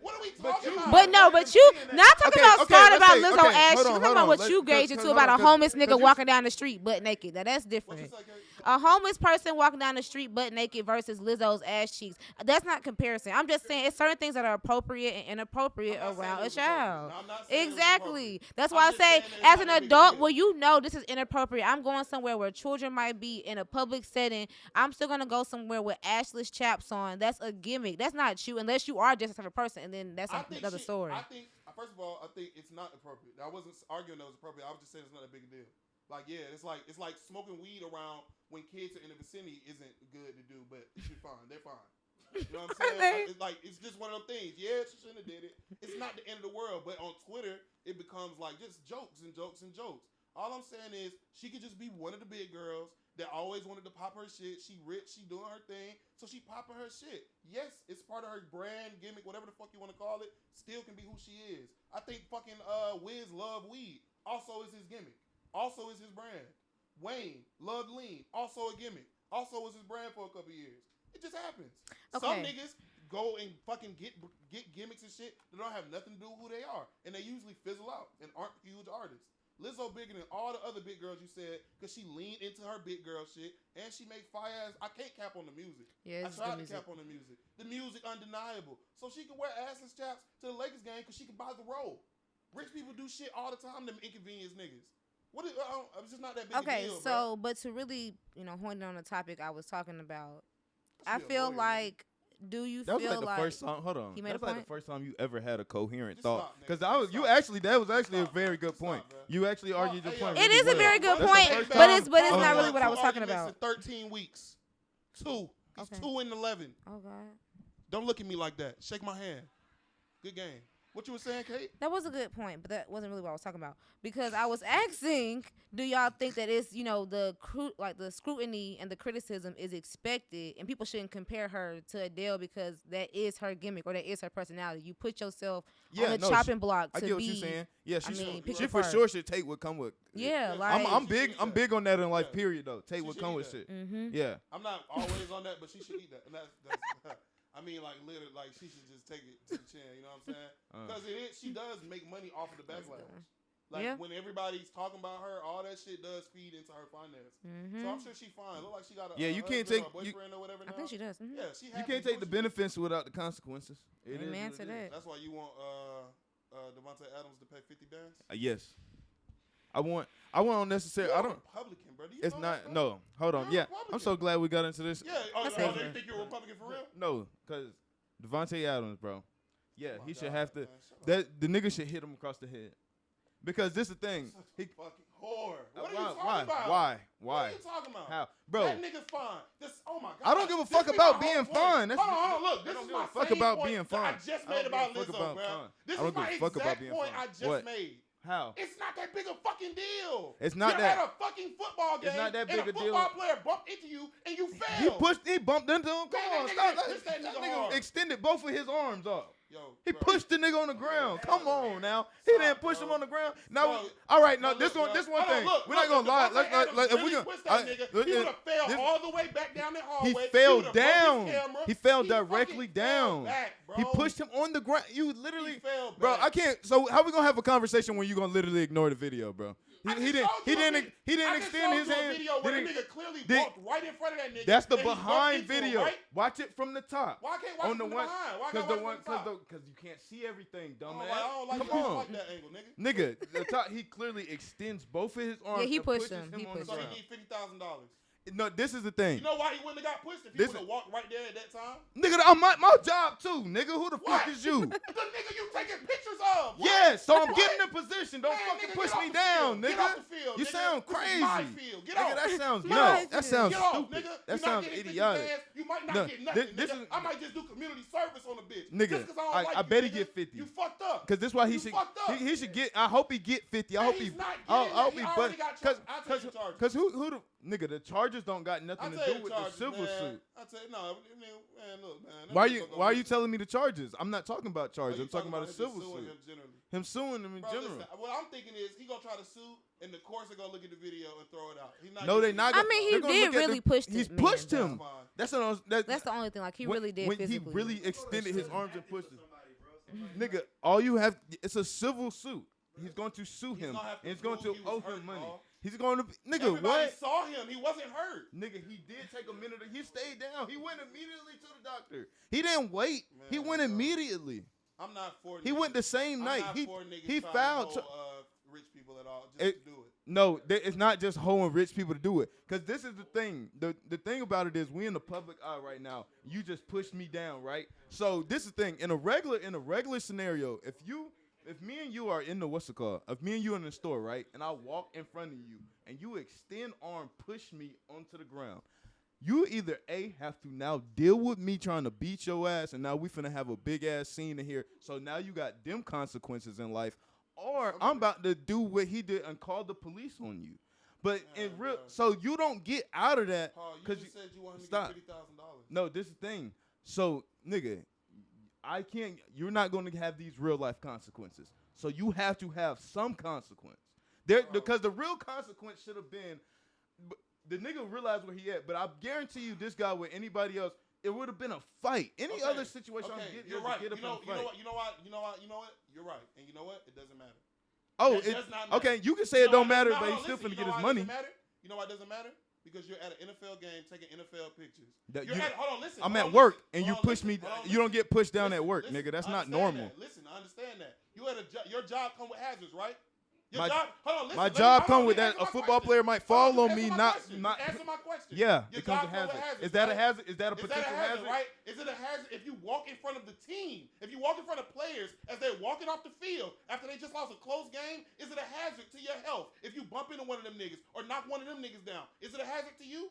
S1: What are we
S2: But
S1: talking
S3: But no, but you not talking about scarred
S2: let's
S3: about
S2: say-
S3: Lizzo
S2: okay,
S3: ass
S2: hold
S3: shit.
S2: on,
S3: I'm talking
S2: hold
S3: about
S2: on.
S3: what
S2: Let's-
S3: you gauged
S2: cause
S3: into
S2: hold
S3: about
S2: on,
S3: a homeless
S2: cause
S3: nigga
S2: you-
S3: walking down the street butt naked. Now that's
S1: What you
S3: different.
S1: say, Kate?
S3: A homeless person walking down the street butt naked versus Lizzo's ass cheeks. That's not comparison. I'm just saying it's certain things that are appropriate and inappropriate
S1: I'm not saying
S3: around
S1: it
S3: a
S1: was
S3: child.
S1: appropriate. No, I'm not saying it was
S3: Exactly.
S1: appropriate.
S3: That's
S1: I'm
S3: why I
S1: just
S3: say,
S1: saying that it's
S3: as
S1: not
S3: an
S1: that big a
S3: adult,
S1: deal.
S3: well, you know this is inappropriate. I'm going somewhere where children might be in a public setting. I'm still gonna go somewhere with ashless chaps on. That's a gimmick. That's not you unless you are just a type of person, and then that's another story.
S1: I think, first of all, I think it's not appropriate. I wasn't arguing that it was appropriate. I was just saying it's not a big deal. Like, yeah, it's like smoking weed around when kids are in the vicinity isn't good to do, but you're fine. They're fine. You know what I'm saying? It's just one of them things. Yeah, she shouldn't have did it. It's not the end of the world, but on Twitter, it becomes like just jokes and jokes and jokes. All I'm saying is she could just be one of the big girls that always wanted to pop her shit. She rich, she doing her thing, so she popping her shit. Yes, it's part of her brand, gimmick, whatever the fuck you want to call it, still can be who she is. I think fucking Wiz love weed also is his gimmick. Also is his brand. Wayne loved lean. Also a gimmick. Also was his brand for a couple years. It just happens. Some niggas go and fucking get gimmicks and shit that don't have nothing to do with who they are. And they usually fizzle out and aren't huge artists. Lizzo bigger than all the other big girls you said because she leaned into her big girl shit and she make fire ass. I can't cap on the music.
S3: Yeah,
S1: I tried to cap on the music. The music undeniable. So she can wear assless chaps to the Lakers game because she can buy the roll. Rich people do shit all the time, them inconvenience niggas. What is, it's just not that big a deal,
S3: Okay,
S1: bro.
S3: so but to really, hone in on the topic I was talking about, I
S1: She a
S3: feel
S1: lawyer,
S3: like, do you
S2: That was
S3: feel
S2: like the first time. Hold on.
S3: He made
S2: That's
S3: a
S2: like
S3: point?
S2: the first time you ever had a coherent
S1: Just
S2: thought.
S1: stop, nigga.
S2: Because
S1: Just
S2: you
S1: stop.
S2: actually, that was actually
S1: Stop,
S2: a very
S1: man.
S2: good
S1: Just
S2: point.
S1: stop, man.
S2: You actually argued your
S1: Hey,
S2: point.
S1: yo.
S3: It
S2: really
S3: is a
S2: well.
S3: very good
S2: That's the
S3: point,
S2: first
S3: but
S2: time-
S3: it's
S1: Hold
S3: not
S1: on,
S3: really what I
S1: two
S3: was talking
S1: arguments
S3: about.
S1: in 13 weeks. 2. He's
S3: Okay.
S1: 2 and 11.
S3: Oh God,
S1: Don't look at me like that. Shake my hand. Good game. What you were saying, Kate?
S3: that was a good point, but that wasn't really what I was talking about because I was asking, do y'all think that it's the scrutiny and the criticism is expected, and people shouldn't compare her to Adele because that is her gimmick or that is her personality. You put yourself on the chopping block to
S2: I
S3: be.
S2: get what you're saying. Yeah,
S3: pick
S2: she
S3: your
S2: for
S3: part.
S2: sure should take what come with.
S3: Yeah,
S1: Yeah,
S3: like
S2: I'm
S1: she
S2: big.
S1: should eat
S2: I'm
S1: that.
S2: big on that in life.
S1: Yeah.
S2: Period. Though, take
S1: She
S2: what
S1: should
S2: come
S1: eat
S2: with
S1: that.
S2: shit.
S3: Mm-hmm.
S2: Yeah.
S1: I'm not always on that, but she should eat that. And that's I mean, like, literally, like, she should just take it to the chin. You know what I'm saying? Because she does make money off of the backlash. Like,
S3: Yeah.
S1: when everybody's talking about her, all that shit does feed into her finances.
S3: Mm-hmm.
S1: So I'm sure she fine. Look like she got a
S2: Yeah, you can't
S1: husband or
S2: take-
S1: boyfriend or whatever
S3: I
S1: now.
S3: think she does. Mm-hmm.
S1: Yeah, she
S2: You
S1: happy
S2: can't
S1: to
S2: take
S1: do
S2: the
S1: what she do.
S2: benefits without the consequences. It is
S3: Amen
S2: what
S3: to
S2: it is.
S3: that.
S1: That's why you want Devontae Adams to pay 50 bands?
S2: Yes. I want unnecessary.
S1: You're
S2: I
S1: a
S2: don't.
S1: Republican, bro. Do you
S2: It's
S1: know
S2: not.
S1: that, bro?
S2: No. Hold on.
S1: You're a
S2: Yeah.
S1: Republican.
S2: I'm so glad we got into this.
S1: Yeah.
S3: That's
S1: They
S3: okay.
S1: think you're a Republican for real?
S2: No, because Devontae Adams, bro. Yeah,
S1: Oh my
S2: he should
S1: God,
S2: have to.
S1: man, shut up.
S2: That the nigga should hit him across the head. Because this is the thing.
S1: Such a fucking whore. What are you
S2: Why?
S1: talking
S2: Why?
S1: about?
S2: Why?
S1: What
S2: Why?
S1: are you talking about?
S2: How, bro?
S1: That nigga's fine. Oh my God.
S2: I don't give a
S1: This
S2: fuck
S1: be
S2: about
S1: my
S2: being
S1: whole point.
S2: fine. That's-
S1: Hold on. Look,
S2: I
S1: this
S2: don't
S1: is
S2: give a
S1: my
S2: fuck
S1: same
S2: about
S1: point
S2: being
S1: that I
S2: fine.
S1: just
S2: I don't
S1: made
S2: give a
S1: about
S2: fuck
S1: Lizzo,
S2: about
S1: bro.
S2: fine.
S1: This
S2: I don't
S1: is my
S2: give a fuck about
S1: exact
S2: being
S1: point
S2: fine.
S1: I just
S2: What?
S1: made.
S2: How?
S1: It's not that big a fucking deal.
S2: It's not
S1: You're
S2: that-
S1: at a fucking football game.
S2: It's not that
S1: and
S2: big a
S1: a
S2: deal.
S1: football player bumped into you and you failed.
S2: He bumped into him. Come
S1: Man,
S2: on,
S1: that
S2: stop.
S1: nigga pushed that nigga hard.
S2: Extended both of his arms up.
S1: Yo,
S2: He
S1: bro.
S2: pushed the nigga on the ground. Come on now. He
S1: Stop,
S2: didn't push
S1: bro.
S2: him on the ground. Now,
S1: Bro.
S2: all right. Now
S1: Now,
S2: this
S1: look,
S2: one
S1: bro. Hold on,
S2: thing.
S1: look,
S2: We're not
S1: look,
S2: gonna lie.
S1: if
S2: Let's
S1: Devontae
S2: if we
S1: Adams
S2: gonna.
S1: really pushed that nigga, he would have fell
S2: this-
S1: all the way back down that hallway.
S2: He fell
S1: would've broke his
S2: down.
S1: camera.
S2: He fell
S1: He
S2: directly
S1: fucking fell
S2: down.
S1: back, bro.
S2: He pushed him on the ground. You
S1: He
S2: literally,
S1: fell
S2: bro.
S1: back.
S2: I can't. So how we gonna have a conversation when you gonna literally ignore the video, bro?
S1: I
S2: He
S1: just
S2: didn't.
S1: showed
S2: He
S1: you a
S2: didn't.
S1: vid-
S2: He didn't
S1: I just
S2: extend
S1: showed
S2: his
S1: you a
S2: hand.
S1: video where the
S2: Didn't-
S1: nigga clearly
S2: did-
S1: walked right in front of that nigga.
S2: That's the
S1: and he bumped
S2: behind
S1: into him,
S2: video.
S1: right?
S2: Watch it from the top.
S1: Why can't watch
S2: On the
S1: from the
S2: one,
S1: behind? Why
S2: because
S1: can't
S2: the
S1: watch
S2: one,
S1: from the top?
S2: because you can't see everything,
S1: I
S2: dumbass.
S1: don't like,
S2: Come
S1: I don't
S2: on,
S1: like that angle, nigga.
S2: nigga. The top, he clearly extends both of his arms.
S3: he
S2: and
S3: pushed
S2: pushes
S3: him. He
S2: on the
S3: pushed
S1: So
S3: him.
S2: ground.
S1: he need $50,000.
S2: No, this is the thing.
S1: You know why he wouldn't have got pushed if he
S2: This
S1: would have walked right there at that time?
S2: Nigga, I'm my job too, nigga. Who the
S1: What?
S2: fuck is you?
S1: The nigga you taking pictures of. What?
S2: Yeah, so I'm
S1: What?
S2: getting in position. Don't
S1: Man,
S2: fucking
S1: nigga,
S2: push
S1: get
S2: me
S1: off the
S2: down,
S1: field.
S2: nigga.
S1: Get off the field,
S2: You
S1: nigga.
S2: sound
S1: This is
S2: crazy.
S1: my field. Get
S2: Nigga,
S1: off.
S2: that sounds
S3: My
S2: no.
S3: field.
S2: That sounds
S1: Get off,
S2: stupid.
S1: nigga.
S2: That
S1: You not
S2: sounds
S1: getting 50
S2: idiotic.
S1: bands, you might not
S2: No,
S1: get nothing,
S2: this
S1: nigga.
S2: is-
S1: I might just do community service on a bitch.
S2: Nigga,
S1: Just 'cause I don't
S2: I
S1: like
S2: bet
S1: you,
S2: he
S1: nigga.
S2: get 50.
S1: You fucked up.
S2: Cause this why he
S1: You
S2: should
S1: fucked up.
S2: he should get. I hope he get 50. I
S1: And
S2: hope
S1: he's
S2: he.
S1: not
S2: I
S1: getting
S2: hope
S1: it.
S2: he.
S1: He
S2: But
S1: already got charged. I'll tell you the charges.
S2: cause who the nigga the charges don't got nothing
S1: I'll
S2: to
S1: tell
S2: do
S1: you the
S2: with
S1: charges,
S2: the civil
S1: man.
S2: suit.
S1: I'll tell you, no, man, look, man. that
S2: Why
S1: motherfucker
S2: are you
S1: listen.
S2: telling me the charges? I'm not talking about charges.
S1: Oh,
S2: I'm
S1: you
S2: talking about a
S1: him
S2: civil
S1: suing
S2: suit.
S1: him generally.
S2: Him suing him in
S1: Bro,
S2: general.
S1: listen, what I'm thinking is he gonna try to sue, and the courts are gonna look at the video and throw it out. He's not
S2: No, they
S1: getting
S2: not.
S3: I
S2: gonna-
S3: mean, he
S2: they're gonna
S3: did
S2: look at
S3: really push this
S2: He's
S3: man,
S2: pushed
S3: though.
S2: him.
S1: Fine.
S2: That's
S3: That's the only thing. Like he
S2: when,
S3: really did
S2: when
S3: physically.
S2: he really extended his arms and pushed him. Nigga, all you have, it's a civil suit. He's going to sue him.
S1: gonna have to
S2: And he's going to
S1: prove he was
S2: owe him
S1: hurt,
S2: money.
S1: dawg.
S2: He's going to, nigga,
S1: Everybody
S2: what?
S1: saw him. He wasn't hurt.
S2: Nigga, he did take a minute. He stayed down. He went immediately to the doctor. He didn't wait. He
S1: Man,
S2: went
S1: bro.
S2: immediately.
S1: I'm not for.
S2: He
S1: niggas.
S2: went the same
S1: I'm
S2: night.
S1: not for niggas
S2: He
S1: trying
S2: filed.
S1: to hoe, rich people at all just to do it.
S2: No, it's not just hoeing rich people to do it. Because this is the thing. The thing about it is we in the public eye right now. You just pushed me down, right? So this is the thing. In a regular scenario, if me and you are in the if me and you in the store, right, and I walk in front of you and you extend arm, push me onto the ground, you either A, have to now deal with me trying to beat your ass, and now we finna have a big ass scene in here. So now you got them consequences in life, or I'm about to do what he did and call the police on you. But in real, so you don't get out of that.
S1: Paul, you
S2: Cause
S1: just said you wanted to
S2: stop.
S1: get $50,000.
S2: No, this is the thing. So, nigga, you're not going to have these real life consequences. So you have to have some consequence. Because the real consequence should have been, the nigga realized where he at, but I guarantee you this guy with anybody else, it would have been a fight. Any other situation,
S1: you're right.
S2: Get up and fight.
S1: You know what? You're right. And you know what? It doesn't matter.
S2: Oh,
S1: It does not matter.
S2: okay, you can say it don't matter, but he's still finna get his money.
S1: You know why it doesn't matter? Because you're at an NFL game taking NFL pictures.
S2: Hold on,
S1: listen.
S2: I'm
S1: hold
S2: at
S1: on,
S2: work,
S1: listen,
S2: and you
S1: hold on,
S2: push me.
S1: listen,
S2: You don't get pushed down
S1: listen,
S2: at work,
S1: listen,
S2: nigga. That's
S1: I
S2: not
S1: understand
S2: normal.
S1: that. Listen, I understand that. You had your job come with hazards, right? Your
S2: My-
S1: job. Hold on, listen.
S2: My
S1: let me-
S2: job
S1: hold
S2: come
S1: on,
S2: with
S1: let me
S2: that.
S1: answer
S2: A
S1: my
S2: football
S1: question.
S2: player might
S1: Hold
S2: fall
S1: just
S2: on me.
S1: answer my
S2: Not.
S1: question.
S2: Not.
S1: Just answer my question.
S2: Yeah,
S1: Your
S2: it comes with
S1: job come
S2: hazard.
S1: hazards,
S2: Is that a
S1: right?
S2: hazard? Is that a
S1: Is that a
S2: potential
S1: hazard,
S2: hazard?
S1: right? Is it a hazard if you walk in front of the team? If you walk in front of players as they're walking off the field after they just lost a close game, is it a hazard to your health if you bump into one of them niggas or knock one of them niggas down? Is it a hazard to you?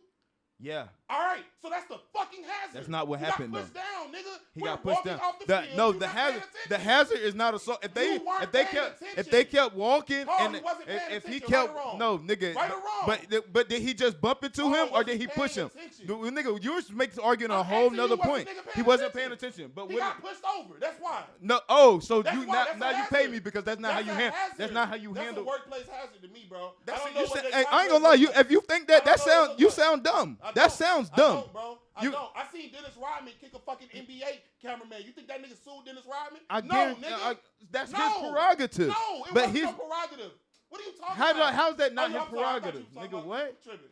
S2: Yeah.
S1: All right, so that's the fucking hazard.
S2: That's not what happened,
S1: Got pushed down, nigga.
S2: He
S1: We're
S2: got pushed
S1: walking
S2: down.
S1: off the field.
S2: No,
S1: You're
S2: the
S1: not
S2: hazard.
S1: paying
S2: The
S1: attention.
S2: hazard is not assault. If they
S1: You weren't
S2: if they
S1: paying
S2: kept
S1: attention.
S2: if they kept walking
S1: Paul,
S2: and
S1: he wasn't paying
S2: if he
S1: attention,
S2: kept
S1: right or wrong?
S2: no nigga.
S1: Right or wrong?
S2: But did he just bump into
S1: Paul
S2: him or
S1: wasn't
S2: did he push
S1: paying
S2: him?
S1: attention.
S2: Nigga, you were arguing a
S1: I'm
S2: whole
S1: asking you,
S2: nother
S1: was the
S2: point.
S1: nigga paying
S2: He wasn't
S1: attention?
S2: paying attention. But
S1: He
S2: what?
S1: got pushed over. That's why.
S2: No. Oh, so
S1: That's
S2: you
S1: why, that's
S2: now
S1: a
S2: you pay
S1: hazard.
S2: me because that's not how you
S1: a
S2: handle.
S1: hazard.
S2: That's not how you
S1: That's
S2: handle.
S1: a workplace hazard to me, bro.
S2: That's
S1: I don't
S2: you
S1: know what
S2: say,
S1: they
S2: hey, I ain't gonna lie. You if you think that
S1: I don't know what
S2: you
S1: it looks
S2: sound dumb.
S1: I
S2: That
S1: don't.
S2: sounds
S1: I
S2: dumb.
S1: don't, bro. I
S2: You-
S1: don't. I seen Dennis Rodman kick a fucking NBA cameraman. You think that nigga sued Dennis Rodman?
S2: I
S1: No,
S2: guarantee-
S1: nigga.
S2: That's
S1: No.
S2: his prerogative.
S1: No, it
S2: but
S1: wasn't
S2: his
S1: no prerogative. What are you talking about?
S2: how's that not
S1: Oh,
S2: his
S1: I'm sorry. I thought
S2: prerogative,
S1: you were talking
S2: nigga?
S1: about-
S2: What?
S1: I'm tripping.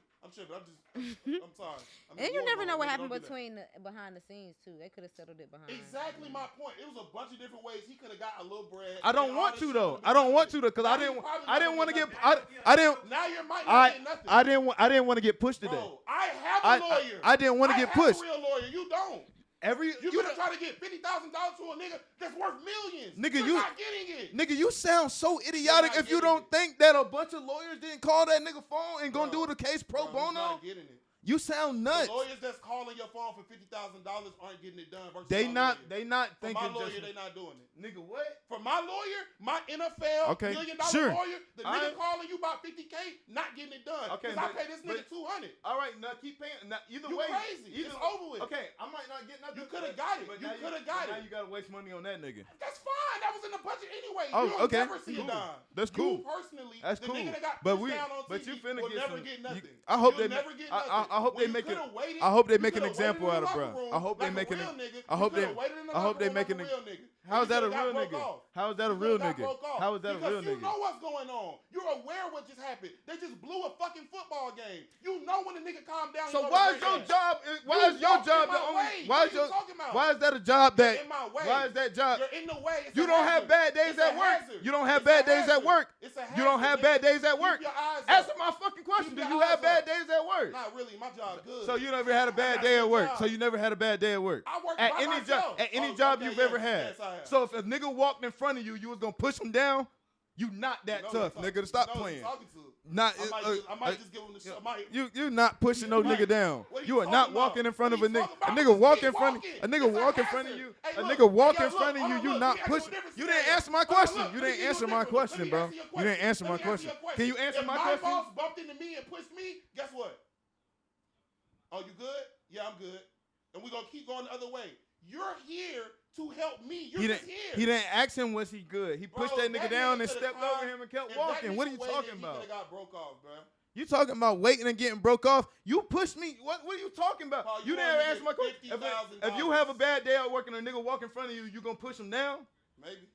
S1: I'm sorry.
S3: And you never know what happened
S1: Don't do that.
S3: between behind the scenes too. They could have settled it behind.
S1: Exactly my point. It was a bunch of different ways he could have got a little bread.
S2: I don't
S1: and
S2: want
S1: all
S2: to
S1: this
S2: though.
S1: shit
S2: I don't want to
S1: would've
S2: though,
S1: been
S2: cause
S1: nothing.
S2: I didn't want to get
S1: nothing.
S2: I didn't
S1: Now you might not get nothing.
S2: I didn't want to get pushed today.
S1: Bro, I have a lawyer.
S2: I didn't want to get pushed.
S1: I have a real lawyer. You don't.
S2: You
S1: You're gonna try to get $50,000 to a nigga that's worth millions.
S2: Nigga,
S1: You're
S2: you-
S1: not getting it.
S2: Nigga, you sound so idiotic
S1: not
S2: if you
S1: getting
S2: don't
S1: it.
S2: think that a bunch of lawyers didn't call that nigga phone and gonna
S1: Bro,
S2: do the case pro
S1: Bro, he's
S2: bono.
S1: not getting it.
S2: You sound nuts.
S1: The lawyers that's calling your phone for $50,000 aren't getting it done. Versus
S2: They
S1: my
S2: not
S1: lawyer.
S2: they not
S1: For
S2: thinking
S1: my lawyer,
S2: just
S1: they not doing it.
S2: nigga what?
S1: For my lawyer, my NFL
S2: Okay,
S1: $1 million
S2: sure.
S1: lawyer, the nigga
S2: I-
S1: calling you about $50K, not getting it done.
S2: Okay,
S1: Because I
S2: but-
S1: pay this nigga
S2: but-
S1: $200.
S2: All right, now keep paying. Now, either
S1: You
S2: way,
S1: crazy.
S2: Either,
S1: It's over with.
S2: Okay, I might not get nothing.
S1: You coulda got it.
S2: but
S1: You
S2: now
S1: coulda got
S2: Now
S1: it.
S2: you gotta waste money on that nigga.
S1: That's fine. That was in the budget anyway.
S2: Oh,
S1: You don't
S2: okay.
S1: never see
S2: Cool.
S1: a dime.
S2: That's cool.
S1: You personally,
S2: That's
S1: the
S2: cool.
S1: nigga that got
S2: But
S1: pushed
S2: we,
S1: down on
S2: but
S1: TV
S2: you finna
S1: will
S2: get
S1: never
S2: some.
S1: get
S2: you-
S1: nothing.
S2: I hope
S1: You'll
S2: they
S1: never
S2: make.
S1: get nothing.
S2: I hope
S1: When
S2: they make
S1: you
S2: it.
S1: coulda waited,
S2: I hope they
S1: you
S2: make an
S1: coulda
S2: example
S1: waited
S2: out
S1: in
S2: of
S1: the
S2: bruh.
S1: locker room
S2: I hope they
S1: like a
S2: make an.
S1: real nigga.
S2: I hope
S1: You
S2: they.
S1: coulda waited in the
S2: I hope
S1: locker
S2: they
S1: room like
S2: making
S1: a
S2: it.
S1: real nigga.
S2: How is
S1: You
S2: that a
S1: coulda got
S2: real
S1: broke
S2: nigga?
S1: off.
S2: How is that a
S1: You
S2: real
S1: coulda got
S2: nigga?
S1: broke off.
S2: How is that a real
S1: Because you
S2: nigga?
S1: know what's going on. You're aware of what just happened. They just blew a fucking football game. You know when the nigga calm down.
S2: So
S1: you know
S2: why
S1: to
S2: is your
S1: break
S2: job?
S1: that.
S2: Why
S1: You
S2: is your
S1: walked in
S2: job
S1: my
S2: the only?
S1: way.
S2: Why
S1: What
S2: is
S1: are you
S2: your?
S1: talking about?
S2: Why is that a job that?
S1: in my way.
S2: Why is that job?
S1: You're in the way. It's
S2: You
S1: a
S2: don't
S1: hazard.
S2: have bad days
S1: It's a
S2: at work.
S1: hazard.
S2: You don't have
S1: It's
S2: bad
S1: a
S2: days at
S1: hazard.
S2: work.
S1: It's a
S2: You don't
S1: hazard,
S2: have
S1: nigga.
S2: bad days at
S1: Keep
S2: work.
S1: your eyes up.
S2: Answer my fucking question.
S1: Keep
S2: Do
S1: your
S2: you
S1: eyes
S2: have bad
S1: up.
S2: days at work?
S1: Not really. My job good.
S2: So you never had a bad day at work. So you never had a bad day at work.
S1: I work
S2: At
S1: by
S2: any
S1: myself.
S2: job, at any
S1: Oh,
S2: job
S1: okay,
S2: you've
S1: yes,
S2: ever had.
S1: yes, I have.
S2: So if a nigga walked in front of you, you was gonna push him down. You not that
S1: You know
S2: tough,
S1: who
S2: nigga. To stop
S1: you know who
S2: playing.
S1: you're talking to.
S2: Not.
S1: I might just give him the shit.
S2: You not pushing no
S1: Mike,
S2: nigga down.
S1: what are
S2: You
S1: you
S2: are not
S1: talking about?
S2: walking in front of a
S1: What are you
S2: nigga.
S1: talking
S2: A
S1: about?
S2: nigga
S1: Just
S2: walk
S1: keep
S2: in front.
S1: walking.
S2: A nigga
S1: It's a
S2: walk in front of
S1: hazard.
S2: you.
S1: Hey,
S2: A
S1: look,
S2: nigga walk
S1: hey,
S2: in
S1: look,
S2: front of
S1: hold
S2: you.
S1: on,
S2: You
S1: look,
S2: not
S1: let me ask you a
S2: pushing.
S1: different
S2: You didn't
S1: scenario.
S2: answer my
S1: Hold on,
S2: question.
S1: look,
S2: You
S1: let me
S2: didn't
S1: give you a
S2: answer my
S1: different-
S2: question,
S1: let me
S2: bro.
S1: answer your
S2: You didn't
S1: question.
S2: answer my
S1: Let me ask
S2: question.
S1: you a question.
S2: Can you answer
S1: If
S2: my
S1: my
S2: question?
S1: boss bumped into me and pushed me, guess what? Oh, you good? Yeah, I'm good. And we're gonna keep going the other way. You're here to help me. You're just here.
S2: He didn't ask him was he good. He pushed
S1: Bro,
S2: that nigga
S1: that
S2: down
S1: nigga
S2: and
S1: coulda
S2: stepped
S1: come-
S2: over him and kept
S1: If that
S2: walking. What are
S1: nigga
S2: you
S1: waited,
S2: talking
S1: he
S2: about?
S1: coulda got broke off, bro.
S2: You talking about waiting and getting broke off? You pushed me. What are you talking about?
S1: Paul,
S2: you
S1: you
S2: didn't
S1: wanted to
S2: answer my
S1: get
S2: question. If you
S1: $50,000.
S2: have a bad day at work and a nigga walk in front of you, you gonna push him down?
S1: Maybe.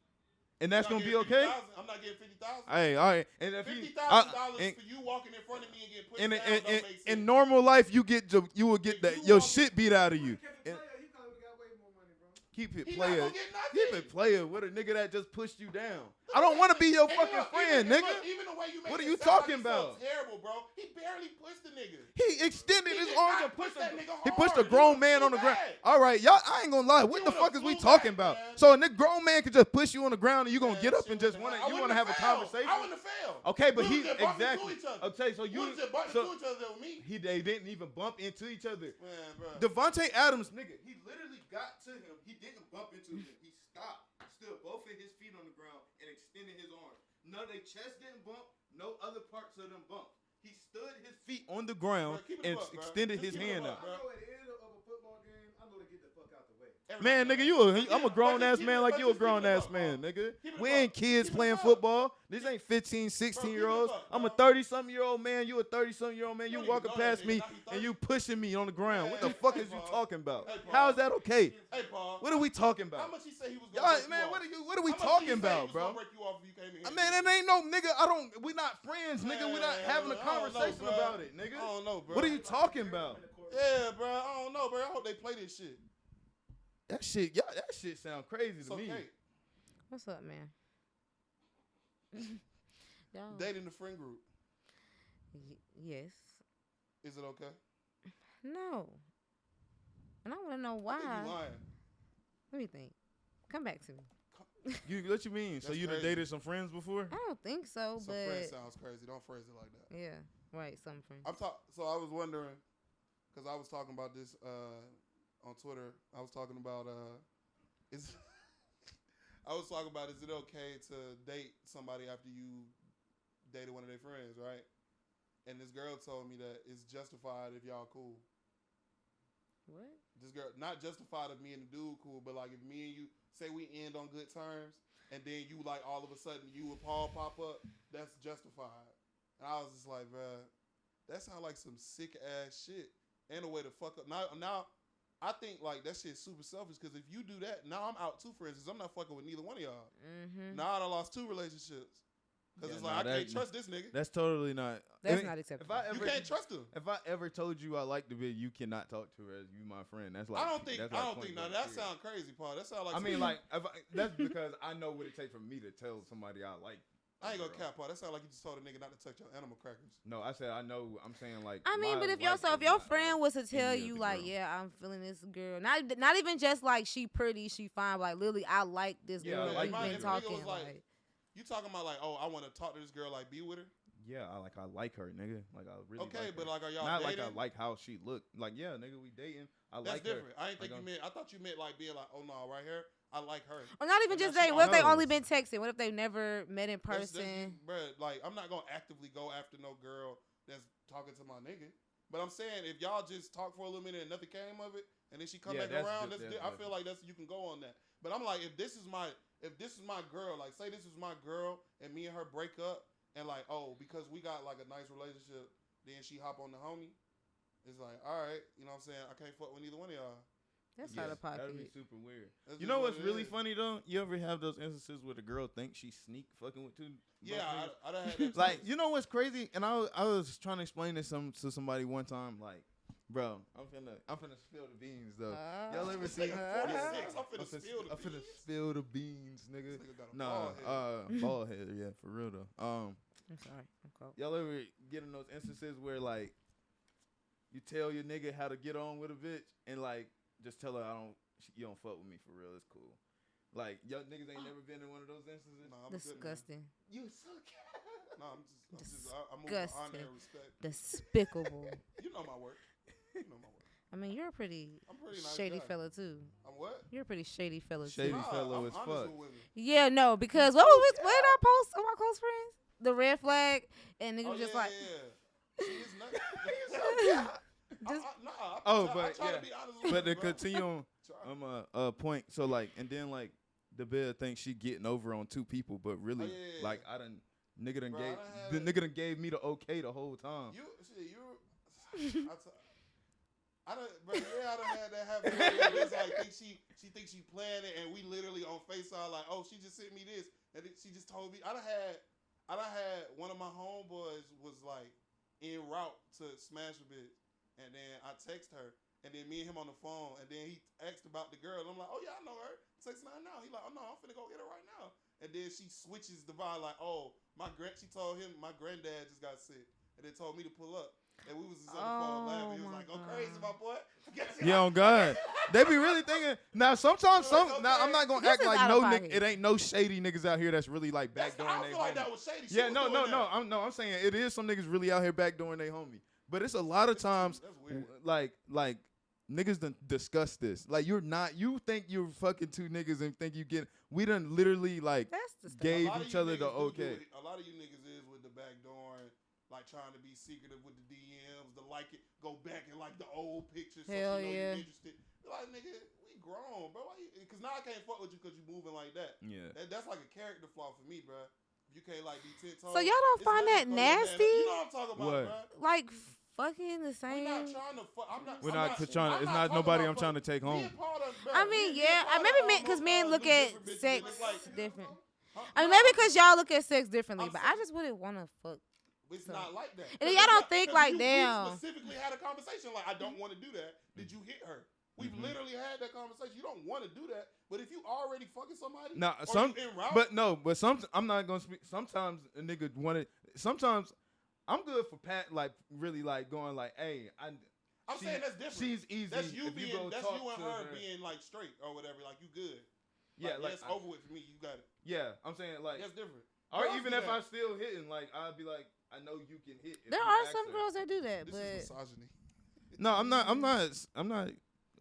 S2: And that's
S1: You're
S2: gonna
S1: not
S2: be
S1: getting
S2: okay.
S1: 50,000. I'm not getting 50,000.
S2: Hey, all right. And if
S1: $50,000 for you walking in front of me and getting pushed
S2: in,
S1: down
S2: in,
S1: don't
S2: in,
S1: make sense.
S2: in normal life, you will get
S1: If
S2: that
S1: you
S2: your
S1: walk-
S2: shit beat out of you. And
S4: He probably got way more money, bro.
S2: keep it
S1: He not
S2: player.
S1: gonna get nothing.
S2: Keep it player with a nigga that just pushed you down. I don't want to be your
S1: And
S2: fucking
S1: look,
S2: friend,
S1: even,
S2: nigga.
S1: Look, even the way you make
S2: What are
S1: it
S2: you
S1: sound
S2: talking
S1: like it's so
S2: about?
S1: terrible, bro. He barely pushed the nigga.
S2: He extended
S1: He
S2: his
S1: did
S2: arms
S1: not
S2: and pushed
S1: push that nigga
S2: he pushed a
S1: hard. He
S2: grown
S1: would've
S2: man
S1: flew
S2: on the ground.
S1: back.
S2: All right, y'all. I ain't gonna lie. What
S1: He
S2: the
S1: would've
S2: fuck is we
S1: flew
S2: talking
S1: back,
S2: about?
S1: man.
S2: So a nigga grown man could just push you on the ground and you gonna
S1: Man,
S2: get up
S1: shit
S2: and just
S1: wouldn't
S2: wanna
S1: have-
S2: you
S1: I
S2: wanna have a
S1: wouldn't failed.
S2: conversation?
S1: I wouldn't have failed.
S2: Okay, but
S1: We
S2: he
S1: was just bumping
S2: exactly.
S1: into each other.
S2: Okay, so
S1: We
S2: you
S1: was just bumping
S2: so
S1: into each other with me.
S2: they didn't even bump into each other.
S1: Man, bro.
S2: Devontae Adams, nigga, he literally got to him. He didn't bump into him. He stopped, stood both of his feet on the ground, and extended his arms. No, their chest didn't bump. No other parts of them bumped. He stood his feet on the ground
S1: Bro, keep it
S2: and
S1: up, bro.
S2: extended
S1: Just
S2: his
S1: keep it
S2: hand
S1: up,
S2: out.
S1: bro.
S4: I know at the end of a football game, I know to get the fuck out the way.
S2: Man, nigga, I'm a grown ass man like you a grown ass man, nigga. We ain't kids playing football. This ain't 15, 16-year-olds. I'm a 30-something-year-old man. You a 30-something-year-old man. You walking past me and you pushing me on the ground. What the fuck is you talking about? How is that okay?
S1: Hey, Paul.
S2: What are we talking
S1: How
S2: about?
S1: much he say he was
S2: Y'all,
S1: gonna break
S2: man,
S1: you off?
S2: what are we
S1: How much
S2: talking
S1: he say he
S2: about,
S1: was
S2: bro?
S1: gonna break you off if you came in here?
S2: Man, that ain't no nigga. We not friends, nigga. We not having a
S1: I don't know,
S2: conversation
S1: bro.
S2: about it, nigga.
S1: I don't know, bro.
S2: What are you talking about?
S1: Yeah, bro. I don't know, bro. I hope they play this shit.
S2: That shit sound crazy
S1: It's
S2: to me.
S1: okay.
S3: What's up, man? Y'all.
S1: Dating the friend group.
S3: Yes.
S1: Is it okay?
S3: No. And I want to know
S1: I think
S3: why.
S1: you lying.
S3: Let me think. Come back to me.
S2: What you mean? So
S1: That's
S2: you done
S1: crazy.
S2: dated some friends before?
S3: I don't think so,
S1: Some friend
S3: but
S1: sounds crazy. Don't phrase it like that.
S3: yeah, right. Some friends.
S1: So I was wondering, because I was talking about this on Twitter. I was talking about is I was talking about is it okay to date somebody after you dated one of their friends, right? And this girl told me that it's justified if y'all cool.
S3: What?
S1: This girl, not justified if me and the dude cool, but like if me and you say we end on good terms, and then you like all of a sudden you and Paul pop up, that's justified. And I was just like, bruh, that sounds like some sick ass shit and a way to fuck up. Now, I think like that shit's super selfish because if you do that, now I'm out too, for instance. I'm not fucking with neither one of y'all.
S3: Mm-hmm.
S1: Now I done lost 2 relationships because
S2: Yeah,
S1: it's
S2: nah,
S1: like I
S2: that-
S1: can't trust this nigga.
S2: That's totally not.
S3: That's not acceptable.
S1: You can't trust him.
S2: If I ever told you I like the bitch, you cannot talk to her as you my friend. That's like
S1: I don't think.
S2: that's
S1: I
S2: like
S1: don't think.
S2: point
S1: Now
S2: blank
S1: that
S2: period.
S1: sounds crazy, Paul. That sound like.
S2: I mean,
S1: some-
S2: like that's because I know what it takes for me to tell somebody I like.
S1: I ain't gonna
S2: girl.
S1: cap, Paul. That sound like you just told a nigga not to touch your animal crackers.
S2: No, I said I know. I'm saying like.
S3: I mean,
S2: my
S3: but if
S2: life
S3: if
S2: is
S3: your
S2: not
S3: friend
S2: like
S3: was to tell
S2: any
S3: you
S2: other
S3: like,
S2: girl.
S3: yeah, I'm feeling this girl, not even just like she pretty, she fine, but like literally, I like this
S2: Yeah,
S3: girl.
S2: I like
S3: We've
S2: this
S3: been
S2: girl.
S1: If a nigga
S3: talking.
S1: was like, you talking about like, oh, I want to talk to this girl, like be with her.
S2: Yeah, I like her, nigga. Like I really.
S1: Okay,
S2: like
S1: but
S2: her.
S1: like, are y'all
S2: not
S1: dating?
S2: like I like how she looked. Like yeah, nigga, we dating. I
S1: That's
S2: like
S1: different.
S2: her.
S1: I ain't think
S2: Like,
S1: you meant. I thought you meant like being like, oh no, right here, I like her.
S3: or not even
S1: And
S3: just
S1: that's
S3: dating.
S1: what
S3: What if they
S2: I
S3: only
S2: know.
S3: been texting? What if they never met in
S1: That's
S3: person?
S1: bro, like I'm not gonna actively go after no girl that's talking to my nigga. But I'm saying if y'all just talk for a little minute and nothing came of it, and then she come
S2: Yeah,
S1: back
S2: that's
S1: around, I
S2: different.
S1: feel like you can go on that. But I'm like, if this is my girl, like say this is my girl, and me and her break up, and like because we got like a nice relationship, then she hop on the homie. It's like, all right, you know what I'm saying? I can't fuck with neither one of y'all.
S3: That's
S2: yeah,
S3: out of pocket.
S2: that'd be super weird.
S1: That's
S2: You
S1: just
S2: know
S1: what
S2: what's
S1: it
S2: really
S1: is.
S2: funny though? You ever have those instances where the girl thinks she sneak fucking with two?
S1: Yeah,
S2: both niggas?
S1: I done had that.
S2: Like,
S1: too.
S2: you know what's crazy? And I was trying to explain this to somebody one time. Like, bro, I'm finna spill the beans though. Y'all ever
S1: This
S2: see?
S1: nigga 46, I'm finna spill the
S2: I'm finna
S1: beans.
S2: spill the beans, nigga.
S1: This nigga got a
S2: Nah,
S1: bald head.
S2: bald head, yeah, for real though.
S3: I'm sorry. I'm cold.
S2: Y'all ever get in those instances where like you tell your nigga how to get on with a bitch and like just tell her you don't fuck with me for real, it's cool. Like y'all niggas ain't never been in one of those instances.
S1: Nah, I'm a good man.
S3: Disgusting.
S2: You so cat.
S1: No, I move with honor
S3: Disgusting.
S1: and respect.
S3: Despicable.
S1: You know my work. You know my work.
S3: I mean, you're a pretty
S1: I'm a pretty nice
S3: shady
S1: guy.
S3: fella too.
S1: I'm what?
S3: You're a pretty shady fella
S2: Shady
S3: too.
S2: fellow
S1: I'm
S2: as
S1: honest
S2: fuck.
S1: with women.
S3: Yeah, no, because what did I post on my close friends? The red flag, and niggas
S1: Oh,
S3: was just
S1: yeah,
S3: like,
S1: yeah. She is nuts.
S3: just
S1: I try to be honest with
S2: But to
S1: women, bro.
S2: continue on
S1: Try.
S2: point, so like, and then like the bitch thinks she getting over on two people, but really,
S1: yeah.
S2: like nigga done
S1: Bro,
S2: gave
S1: I
S2: the
S1: done
S2: nigga done gave me the okay the whole time.
S1: I I done had that happen. It's like she thinks she planned it, and we literally on FaceTime like, oh, she just sent me this, and she just told me. I done had one of my homeboys was like en route to smash a bitch, and then I text her, and then me and him on the phone, and then he asked about the girl, and I'm like, oh yeah, I know her. Texting her now. He like, oh no, I'm finna go get her right now. And then she switches the vibe like, oh, she told him my granddad just got sick, and then told me to pull up. And we was just on the phone laughing. He was like, "Go crazy, my boy."
S2: Yeah, on God. They be really thinking. Now, sometimes now I'm not gonna act like no nigga. It ain't no shady niggas out here that's really like backdooring their homie. I feel like that was shady. Yeah, no. I'm saying it is some niggas really out here backdooring their homie. But it's a lot of times like niggas done discuss this. Like you think you're fucking two niggas and think you get. We done literally like gave each other the okay.
S1: A lot of you niggas is with the backdooring. Like trying to be secretive with the DMs, to like it, go back and like the old pictures.
S3: Hell
S1: so you know
S3: yeah.
S1: you're interested. Like nigga, we grown, bro. Because now I can't fuck with you because you moving like that.
S2: Yeah.
S1: That's like a character flaw for me, bro. You can't like be 10 toes.
S3: So y'all don't find that nasty?
S1: You know what I'm talking about,
S2: what?
S1: Bro.
S3: Like fucking the same.
S1: We're not trying to fuck.
S2: We're not trying to. It's not nobody I'm trying to take home.
S3: I mean, yeah. Maybe because men look at sex different. I mean, maybe because y'all look at sex differently, but I just wouldn't want to fuck.
S1: It's not like that.
S3: And y'all don't think like, damn.
S1: We specifically had a conversation like, I don't want to do that. Did you hit her? We've literally had that conversation. You don't want to do that, but if you already fucking somebody, I'm not gonna speak. Sometimes a nigga want it. Sometimes I'm good for like really like going like, hey, I'm saying that's different.
S2: She's easy.
S1: That's you
S2: if
S1: being.
S2: You
S1: That's you and her being like straight or whatever. Like you good.
S2: Yeah,
S1: like it's over with for me. You got it.
S2: Yeah, I'm saying like
S1: that's different.
S2: Or even if I'm still hitting, like I'd be like, I know you can hit.
S3: There are some girls that do that,
S1: this
S3: but
S1: is misogyny.
S2: No, I'm not.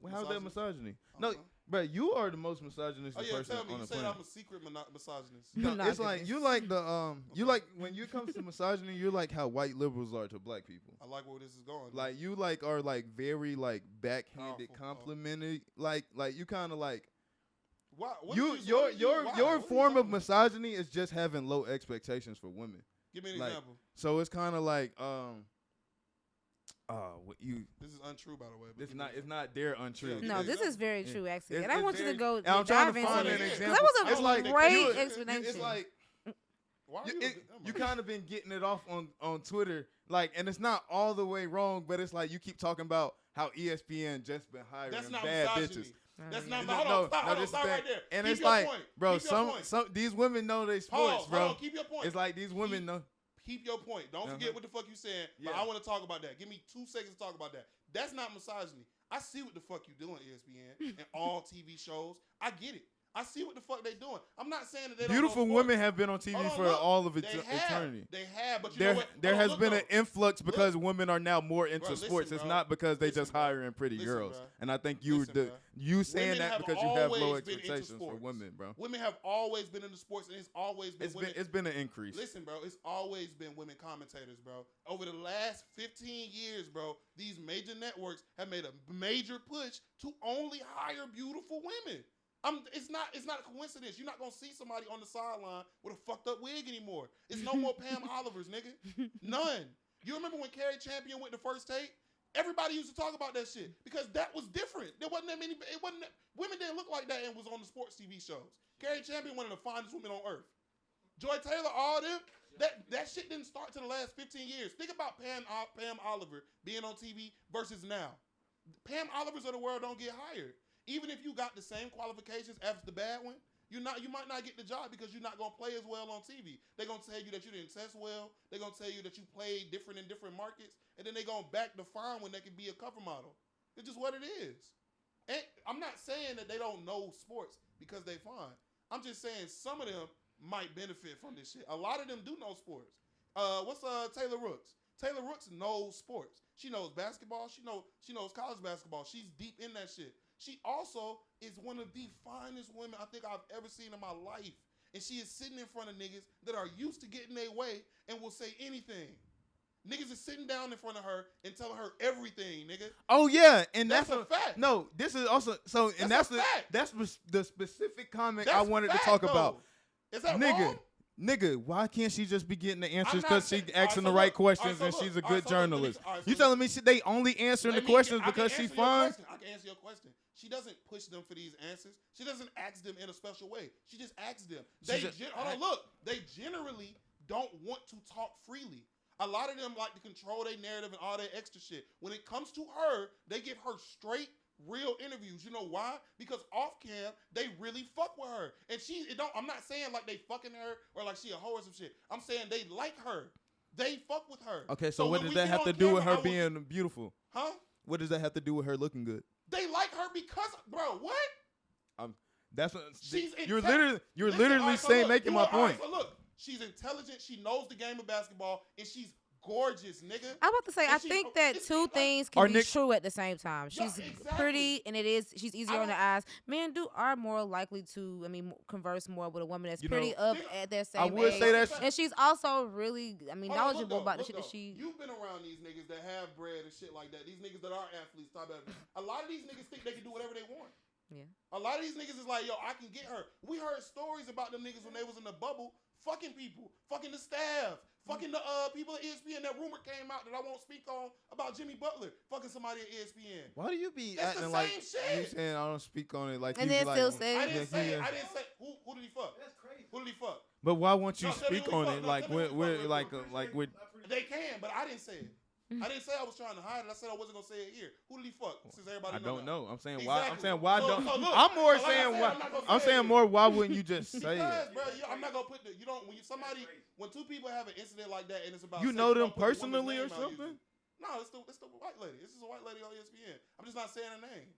S2: Well, how's that misogyny? No, but you are the most misogynistic person
S1: tell me,
S2: on the
S1: you said
S2: planet.
S1: I'm a secret misogynist.
S2: No, it's like you like the you like when you comes to misogyny, you're like how white liberals are to black people.
S1: I like where this is going.
S2: Like you like are like very like backhanded, complimentary. Like you kind of like.
S1: Why?
S2: Your form of misogyny is just having low expectations for women.
S1: Give me an example.
S2: So it's kind of like what you.
S1: This is untrue, by the way.
S2: It's not their untrue.
S3: No, this is very true, actually. And I want you to go
S2: I'm trying
S3: dive
S2: to
S3: into
S2: find
S3: it.
S2: an example.
S3: That was a great explanation.
S2: It's like you kind of been getting it off on Twitter, like, and it's not all the way wrong, but it's like you keep talking about how ESPN just been hiring bad bitches.
S1: That's not hold on, stop right there.
S2: And
S1: keep
S2: it's like,
S1: point.
S2: Bro, some these women know they sports, bro.
S1: Hold on, keep your point.
S2: It's like these women know.
S1: Keep your point. Don't forget what the fuck you saying. But I want to talk about that. Give me 2 seconds to talk about that. That's not misogyny. I see what the fuck you doing, ESPN, and all TV shows. I get it. I see what the fuck they doing. I'm not saying that they
S2: beautiful
S1: don't know
S2: women have been on TV for all of eternity.
S1: They have, but you know what?
S2: There has been an influx because women are now more into sports. It's not because they just hiring pretty girls. And I think you saying that because you have low expectations for women, bro.
S1: Women have always been into sports, and it's always been women.
S2: It's been an increase.
S1: Listen, bro, it's always been women commentators, bro. Over the last 15 years, bro, these major networks have made a major push to only hire beautiful women. It's not a coincidence. You're not gonna see somebody on the sideline with a fucked up wig anymore. It's no more Pam Olivers, nigga. None. You remember when Carrie Champion went to First Take? Everybody used to talk about that shit because that was different. There wasn't that many. Women didn't look like that and was on the sports TV shows. Carrie Champion, one of the finest women on earth. Joy Taylor, all them. That shit didn't start to the last 15 years. Think about Pam Oliver being on TV versus now. Pam Olivers of the world don't get hired. Even if you got the same qualifications as the bad one, you might not get the job because you're not gonna play as well on TV. They're gonna tell you that you didn't test well. They're gonna tell you that you played different in different markets, and then they're gonna back the fine when they can be a cover model. It's just what it is. And I'm not saying that they don't know sports because they fine. I'm just saying some of them might benefit from this shit. A lot of them do know sports. What's Taylor Rooks? Taylor Rooks knows sports. She knows basketball. She knows college basketball. She's deep in that shit. She also is one of the finest women I think I've ever seen in my life. And she is sitting in front of niggas that are used to getting their way and will say anything. Niggas is sitting down in front of her and telling her everything, nigga.
S2: Oh yeah, and
S1: that's a fact.
S2: No, this is also so, and that's
S1: a fact.
S2: That's the specific comment
S1: I
S2: wanted to talk about.
S1: Is that
S2: nigga?
S1: Wrong?
S2: Nigga, why can't she just be getting the answers
S1: not
S2: because she
S1: saying-
S2: asking the
S1: alright, so
S2: right
S1: look,
S2: questions
S1: alright, so
S2: and she's a
S1: look,
S2: good
S1: alright, so look, let me-
S2: journalist?
S1: alright, so
S2: You
S1: look.
S2: telling me they only answering the questions because she fine?
S1: I can answer your question. She doesn't push them for these answers. She doesn't ask them in a special way. She just asks them. They generally don't want to talk freely. A lot of them like to control their narrative and all that extra shit. When it comes to her, they give her straight, real interviews. You know why? Because off cam, they really fuck with her. And I'm not saying like they fucking her or like she a hoe or some shit. I'm saying they like her. They fuck with her.
S2: Okay, so what
S1: when
S2: does
S1: we
S2: that
S1: get
S2: have
S1: on
S2: to do with
S1: camera,
S2: her being beautiful?
S1: Huh?
S2: What does that have to do with her looking good?
S1: They like her because, bro, what?
S2: That's what
S1: She's
S2: you're
S1: inte-
S2: literally
S1: alright, so
S2: saying,
S1: look,
S2: making my point.
S1: Alright, so look, she's intelligent. She knows the game of basketball, and she's gorgeous, nigga.
S3: I'm about to say,
S1: And
S3: I
S1: she-
S3: think that
S1: it's-
S3: two
S1: like-
S3: things
S2: Our
S3: can be
S2: Nick-
S3: true at the same time. She's
S1: exactly.
S3: pretty, and she's easier
S1: I
S3: on the
S1: don't-
S3: eyes. Men are more likely to, converse more with a woman that's
S2: You
S3: pretty
S2: know,
S3: up at their same
S2: I would
S3: age.
S2: say that
S3: And she's also really,
S1: Hold on,
S3: knowledgeable
S1: look,
S3: about the
S1: look,
S3: shit that
S1: though.
S3: she.
S1: You've been around these niggas that have bread and shit like that. These niggas that are athletes, top athletes. A lot of these niggas think they can do whatever they want.
S3: Yeah.
S1: A lot of these niggas is like, yo, I can get her. We heard stories about them niggas when they was in the bubble, fucking people, fucking the staff, fucking the people at ESPN. That rumor came out that I won't speak on about Jimmy Butler fucking somebody at ESPN.
S2: Why do you be
S1: It's the
S2: acting like
S1: same shit.
S2: you saying I don't speak on it? Like
S3: And
S2: you
S3: then
S2: like,
S3: still say-
S1: I didn't say.
S2: yeah.
S1: Who did he fuck?
S4: That's crazy.
S1: Who did he fuck?
S2: But why won't you
S1: No, tell me
S2: speak
S1: who he
S2: on
S1: fucked.
S2: it?
S1: No,
S2: Like
S1: tell me who he
S2: we're
S1: fucked.
S2: like we're.
S1: They can, but I didn't say it. I didn't say I was trying to hide it. I said I wasn't gonna say it here. Who did he fuck? Since everybody
S2: I don't know. I'm saying
S1: Exactly.
S2: why. I'm saying why
S1: So-
S2: don't.
S1: so look,
S2: I'm more
S1: so like I
S2: saying
S1: said,
S2: why.
S1: I'm not gonna
S2: I'm
S1: say
S2: saying
S1: it.
S2: more. Why wouldn't you just say
S1: Because,
S2: it?
S1: bro, I'm not gonna put the. You don't when somebody when two people have an incident like that and it's about
S2: You
S1: sex,
S2: know them
S1: don't put the woman's
S2: personally
S1: name
S2: or
S1: out
S2: something?
S1: usually. No, it's the white lady. This is a white lady on ESPN. I'm just not saying her name.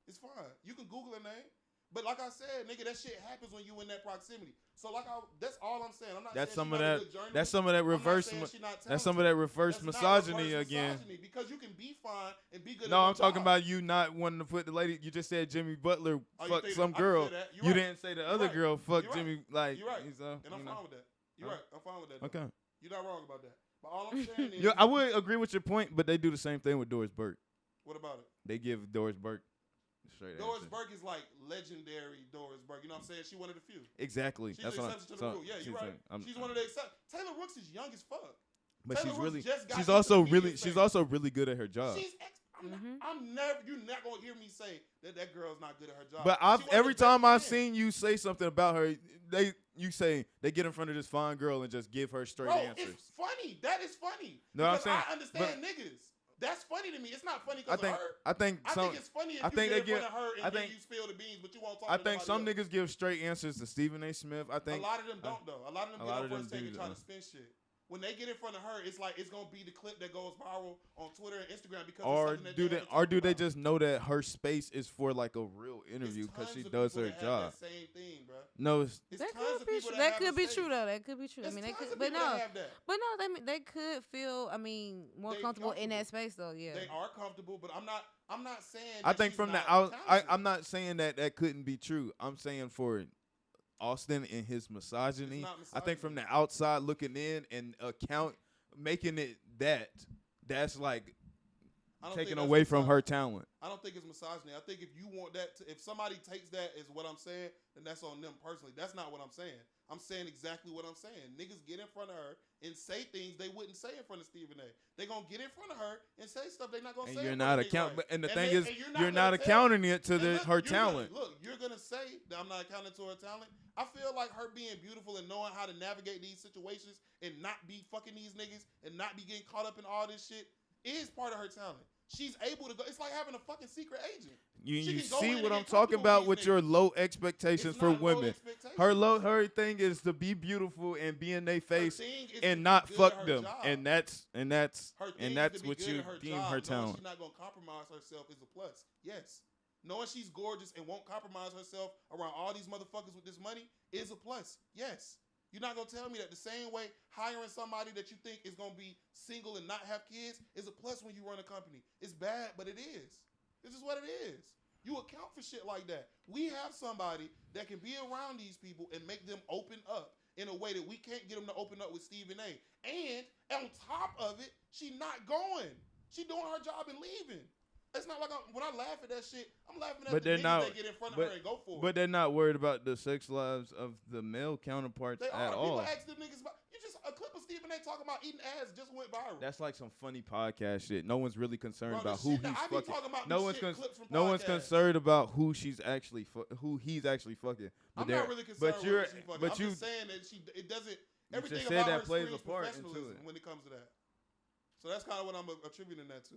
S1: It's fine. You can Google her name. But like I said, nigga, that shit happens when you in that proximity. So that's all I'm saying. I'm not
S2: That's
S1: saying
S2: some
S1: she's
S2: of
S1: not a
S2: that.
S1: good journalist.
S2: That's some of that
S1: I'm not
S2: reverse.
S1: saying she's not
S2: That's some of
S1: talented.
S2: that reverse
S1: That's not
S2: misogyny
S1: reverse
S2: again.
S1: misogyny, because you can be fine and be good.
S2: No,
S1: at
S2: I'm
S1: your
S2: talking
S1: job.
S2: about you not wanting to put the lady. You just said Jimmy Butler
S1: Oh, you
S2: fucked
S1: think
S2: some
S1: that- I can say
S2: girl.
S1: that. You're
S2: You
S1: right.
S2: didn't say the
S1: You're
S2: other
S1: right.
S2: girl fucked
S1: You're right.
S2: Jimmy. Like,
S1: You're right.
S2: he's,
S1: And I'm
S2: you know.
S1: fine with that. You're right. I'm fine with that.
S2: Okay.
S1: You're not wrong about that. But all I'm saying is,
S2: Yeah, I would agree with your point, but they do the same thing with Doris Burke.
S1: what about it?
S2: They give Doris Burke straight
S1: Doris
S2: answer.
S1: Burke is like legendary Doris Burke. You know what I'm saying? She one of the few.
S2: Exactly.
S1: She's
S2: That's
S1: the
S2: what I'm
S1: exception to the rule. Yeah,
S2: she's
S1: you're right.
S2: saying.
S1: She's one of the exceptions. Taylor Rooks is young as fuck.
S2: But
S1: Taylor
S2: she's
S1: Rooks
S2: really.
S1: just got
S2: She's
S1: into
S2: also
S1: the media
S2: really. She's
S1: space.
S2: also really good at her job.
S1: I'm never. You're not gonna hear me say that girl's not good at her job.
S2: But
S1: She one of the
S2: every
S1: best
S2: time I've
S1: men.
S2: seen you say something about her, you say they get in front of this fine girl and just give her straight
S1: Bro,
S2: answers.
S1: it's funny. That is funny.
S2: No, I'm
S1: because
S2: saying,
S1: I understand niggas. That's funny to me. It's not funny
S2: I
S1: because
S2: think
S1: of her.
S2: I think
S1: I
S2: some
S1: think it's funny if
S2: I
S1: you
S2: think
S1: get
S2: they
S1: in front of her and
S2: I
S1: then
S2: think
S1: you spill the beans, but you won't talk
S2: I
S1: to
S2: think some
S1: nobody else.
S2: niggas give straight answers to Stephen A. Smith. I
S1: A
S2: think
S1: lot of them don't though. A lot of them
S2: a
S1: get
S2: lot
S1: on
S2: of them
S1: first take
S2: do,
S1: and try to
S2: though.
S1: spin shit. When they get in front of her, it's like it's gonna be the clip that goes viral on Twitter and Instagram because
S2: or
S1: it's something that
S2: do
S1: they
S2: they
S1: haven't
S2: or
S1: talked
S2: do they
S1: about.
S2: just know that her space is for like a real
S1: It's
S2: interview because
S1: tons
S2: she
S1: of
S2: does
S1: people
S2: her
S1: that have
S2: job?
S1: That same thing, bro.
S2: No, it's
S1: It's
S3: That
S1: tons
S3: could
S1: of
S3: be
S1: people
S3: true.
S1: that
S3: That
S1: have
S3: could
S1: a
S3: be
S1: space.
S3: true though. That could be true.
S1: There's
S3: I mean, they
S1: tons
S3: could,
S1: of
S3: but
S1: people
S3: no,
S1: that have that.
S3: but no, they could feel. More
S1: They
S3: comfortable in that
S1: comfortable.
S3: space though. Yeah.
S1: They are comfortable, but I'm not saying.
S2: I
S1: that
S2: think
S1: she's
S2: from the
S1: not
S2: out,
S1: talented.
S2: I'm not saying that couldn't be true. I'm saying for Austin and his misogyny,
S1: It's not
S2: I think from
S1: misogyny.
S2: the outside looking in and making it that's like
S1: I don't think
S2: taking
S1: that's
S2: away from her
S1: misogyny.
S2: talent.
S1: I don't think it's misogyny. I think if you want that, if somebody takes that as what I'm saying, then that's on them personally. That's not what I'm saying. I'm saying exactly what I'm saying. Niggas get in front of her and say things they wouldn't say in front of Stephen A. They gonna get in front of her and say stuff they're not gonna
S2: And
S1: say.
S2: you're
S1: in
S2: not
S1: front of
S2: account.
S1: niggas.
S2: But and the
S1: And
S2: thing
S1: they-
S2: is,
S1: and
S2: you're not
S1: gonna tell-
S2: accounting it to
S1: And look,
S2: her
S1: you're gonna-
S2: talent.
S1: Look, you're gonna say that I'm not accounting to her talent. I feel like her being beautiful and knowing how to navigate these situations and not be fucking these niggas and not be getting caught up in all this shit is part of her talent. She's able to go. It's like having a fucking secret agent.
S2: You
S1: She can go
S2: see
S1: in
S2: what
S1: and
S2: I'm
S1: get
S2: talking
S1: comfortable
S2: about
S1: with
S2: with
S1: these
S2: your
S1: niggas.
S2: low expectations
S1: It's
S2: for
S1: not low
S2: women.
S1: expectations.
S2: Her thing is to be beautiful and be in their face
S1: thing is to
S2: and
S1: be
S2: not
S1: good at
S2: fuck
S1: her
S2: them.
S1: job.
S2: And that's
S1: Her thing is
S2: that's
S1: to be
S2: what
S1: good
S2: you
S1: at her
S2: deem
S1: job,
S2: her
S1: knowing
S2: talent.
S1: she's not gonna compromise herself is a plus. Yes. Knowing she's gorgeous and won't compromise herself around all these motherfuckers with this money is a plus. Yes. You're not gonna tell me that the same way hiring somebody that you think is gonna be single and not have kids is a plus when you run a company. It's bad, but it is. This is what it is. You account for shit like that. We have somebody that can be around these people and make them open up in a way that we can't get them to open up with Stephen A. And on top of it, she not going. She doing her job and leaving. It's not like when I laugh at that shit, I'm laughing at
S2: But
S1: the
S2: they're
S1: niggas
S2: not-
S1: that get in front of her and go for
S2: But
S1: it.
S2: they're not worried about the sex lives of the male counterparts
S1: They
S2: at
S1: are.
S2: all.
S1: People ask them niggas about. You just a clip of Stephen A. talking about eating ass just went viral.
S2: That's like some funny podcast shit. No one's really concerned
S1: Bro,
S2: about
S1: the
S2: who
S1: shit that
S2: he's
S1: I be
S2: fucking.
S1: talking about
S2: No
S1: be
S2: one's
S1: shit clips from
S2: no one's
S1: podcasts.
S2: concerned about who she's actually who he's actually fucking. But
S1: I'm
S2: they're-
S1: not really concerned
S2: but
S1: with
S2: you're
S1: what she fucking.
S2: but
S1: I'm
S2: you
S1: just saying that it doesn't.
S2: you
S1: Everything
S2: just said
S1: about
S2: that
S1: her
S2: plays a
S1: screams
S2: part into
S1: professionalism
S2: it.
S1: when it comes to that. So that's kind of what I'm attributing that to.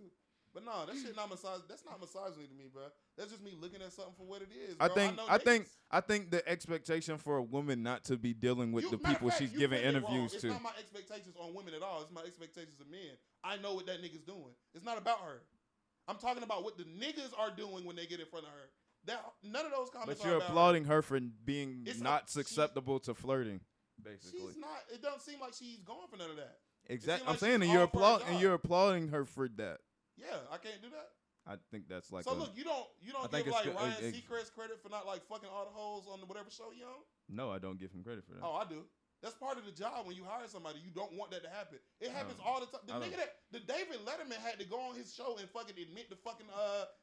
S1: But no, that shit not that's not misogyny to me, bro. That's just me looking at something for what it is. Bro.
S2: I think the expectation for a woman not to be dealing with the people she's giving interviews
S1: It's
S2: to.
S1: not my expectations on women at all. It's my expectations of men. I know what that nigga's doing. It's not about her. I'm talking about what the niggas are doing when they get in front of her. That none of those comments.
S2: But you're
S1: about
S2: applauding her for being
S1: It's
S2: not
S1: not-
S2: susceptible to flirting,
S1: her.
S2: basically.
S1: She's not. It doesn't seem like she's going for none of that.
S2: Exactly.
S1: seems
S2: I'm
S1: like
S2: saying
S1: she's
S2: that
S1: all for her job.
S2: you're applauding her for that.
S1: Yeah, I can't do that.
S2: I think that's like.
S1: So look, you don't
S2: I think
S1: give
S2: it's
S1: like
S2: good-
S1: Ryan Seacrest credit for not like fucking all the hoes on whatever show he on.
S2: No, I don't give him credit for that.
S1: Oh, I do. That's part of the job when you hire somebody. You don't want that to happen. It happens
S2: No.
S1: all the time. The
S2: I
S1: nigga the David Letterman had to go on his show and fucking admit to fucking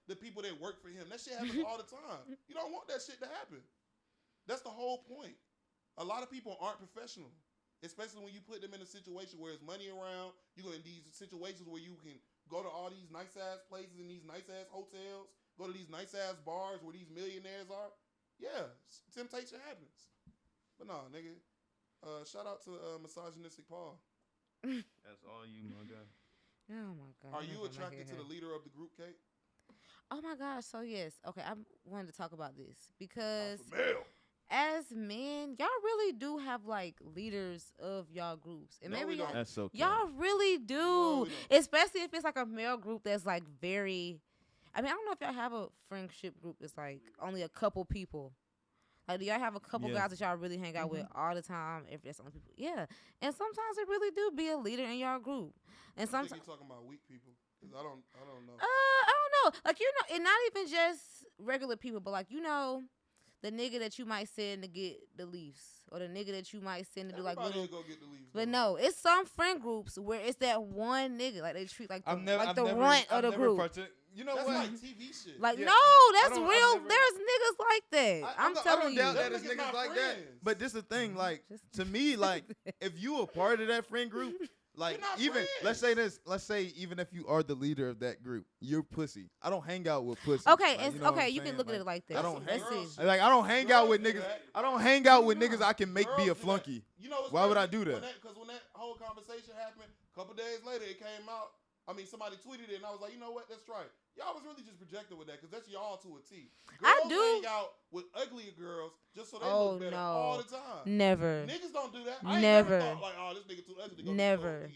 S1: the people that work for him. That shit happens all the time. You don't want that shit to happen. That's the whole point. A lot of people aren't professional, especially when you put them in a situation where there's money around. You go in these situations where you can go to all these nice ass places in these nice ass hotels, go to these nice ass bars where these millionaires are. Yeah, temptation happens. But no, nigga. Shout out to misogynistic Paul.
S2: That's all you, my guy.
S3: Oh my god.
S1: Are you attracted to the leader of the group, Kate?
S3: Oh my gosh. So yes. Okay, I wanted to talk about this because
S1: Alpha male.
S3: as men, y'all really do have like leaders of y'all groups, and
S1: No,
S3: maybe
S1: we don't.
S2: That's okay.
S3: y'all really do,
S1: No, we don't.
S3: especially if it's like a male group that's like very. I mean, I don't know if y'all have a friendship group that's like only a couple people. Like, do y'all have a couple
S2: Yeah.
S3: guys that y'all really hang out with all the time? If there's only people, yeah. And sometimes it really do be a leader in y'all group. And
S1: I
S3: sometimes,
S1: think you're talking about weak people. 'Cause I don't know.
S3: I don't know. Like, you know, and not even just regular people, but like, you know, the nigga that you might send to get the Leafs, or the nigga that you might send to do like
S1: Everybody
S3: little.
S1: will go get the leaves.
S3: But
S1: though.
S3: no, it's some friend groups where it's that one nigga, like they treat like the,
S2: I've never,
S3: like
S2: I've
S3: the
S2: never,
S3: runt
S2: I've
S3: of the
S2: never
S3: group.
S2: You know
S1: That's
S2: what?
S1: like TV shit.
S3: Like,
S2: Yeah.
S3: no, that's
S2: I've
S3: real.
S2: never-
S3: There's niggas like that. I'm
S2: I
S3: telling
S2: don't
S3: you.
S2: doubt that
S1: Them
S2: it's
S1: niggas
S2: niggas
S1: not
S2: like that.
S1: friends.
S2: But this the thing, like
S3: Just-
S2: to me, like if you a part of that friend group, like
S1: You're not
S2: even
S1: friends.
S2: let's say this, let's say even if you are the leader of that group, you're pussy. I don't hang out with pussy.
S3: Okay,
S2: Like,
S3: it's
S2: you know what
S3: okay.
S2: I'm
S3: You can
S2: saying?
S3: look at it like that.
S2: I don't
S1: That's
S2: hang.
S1: some girl
S3: Let's see.
S1: shit.
S2: Like I don't hang out
S1: Girls
S2: with
S1: do
S2: niggas.
S1: that.
S2: I don't hang out with
S1: No.
S2: niggas I can make
S1: Girls
S2: be
S1: do
S2: a
S1: that.
S2: flunky.
S1: You know what's
S2: Why would I
S1: crazy?
S2: do that?
S1: Because when that whole conversation happened, a couple days later it came out. I mean, somebody tweeted it, and I was like, you know what? That's right. Y'all was really just projecting with that, because that's y'all to a T.
S3: I
S1: Girls
S3: do.
S1: hang out with uglier girls just so they
S3: Oh,
S1: look better
S3: no.
S1: all the time.
S3: Never.
S1: Niggas don't do that. I ain't
S3: Never.
S1: never thought like, oh, this nigga too ugly to go
S3: Never.
S1: to the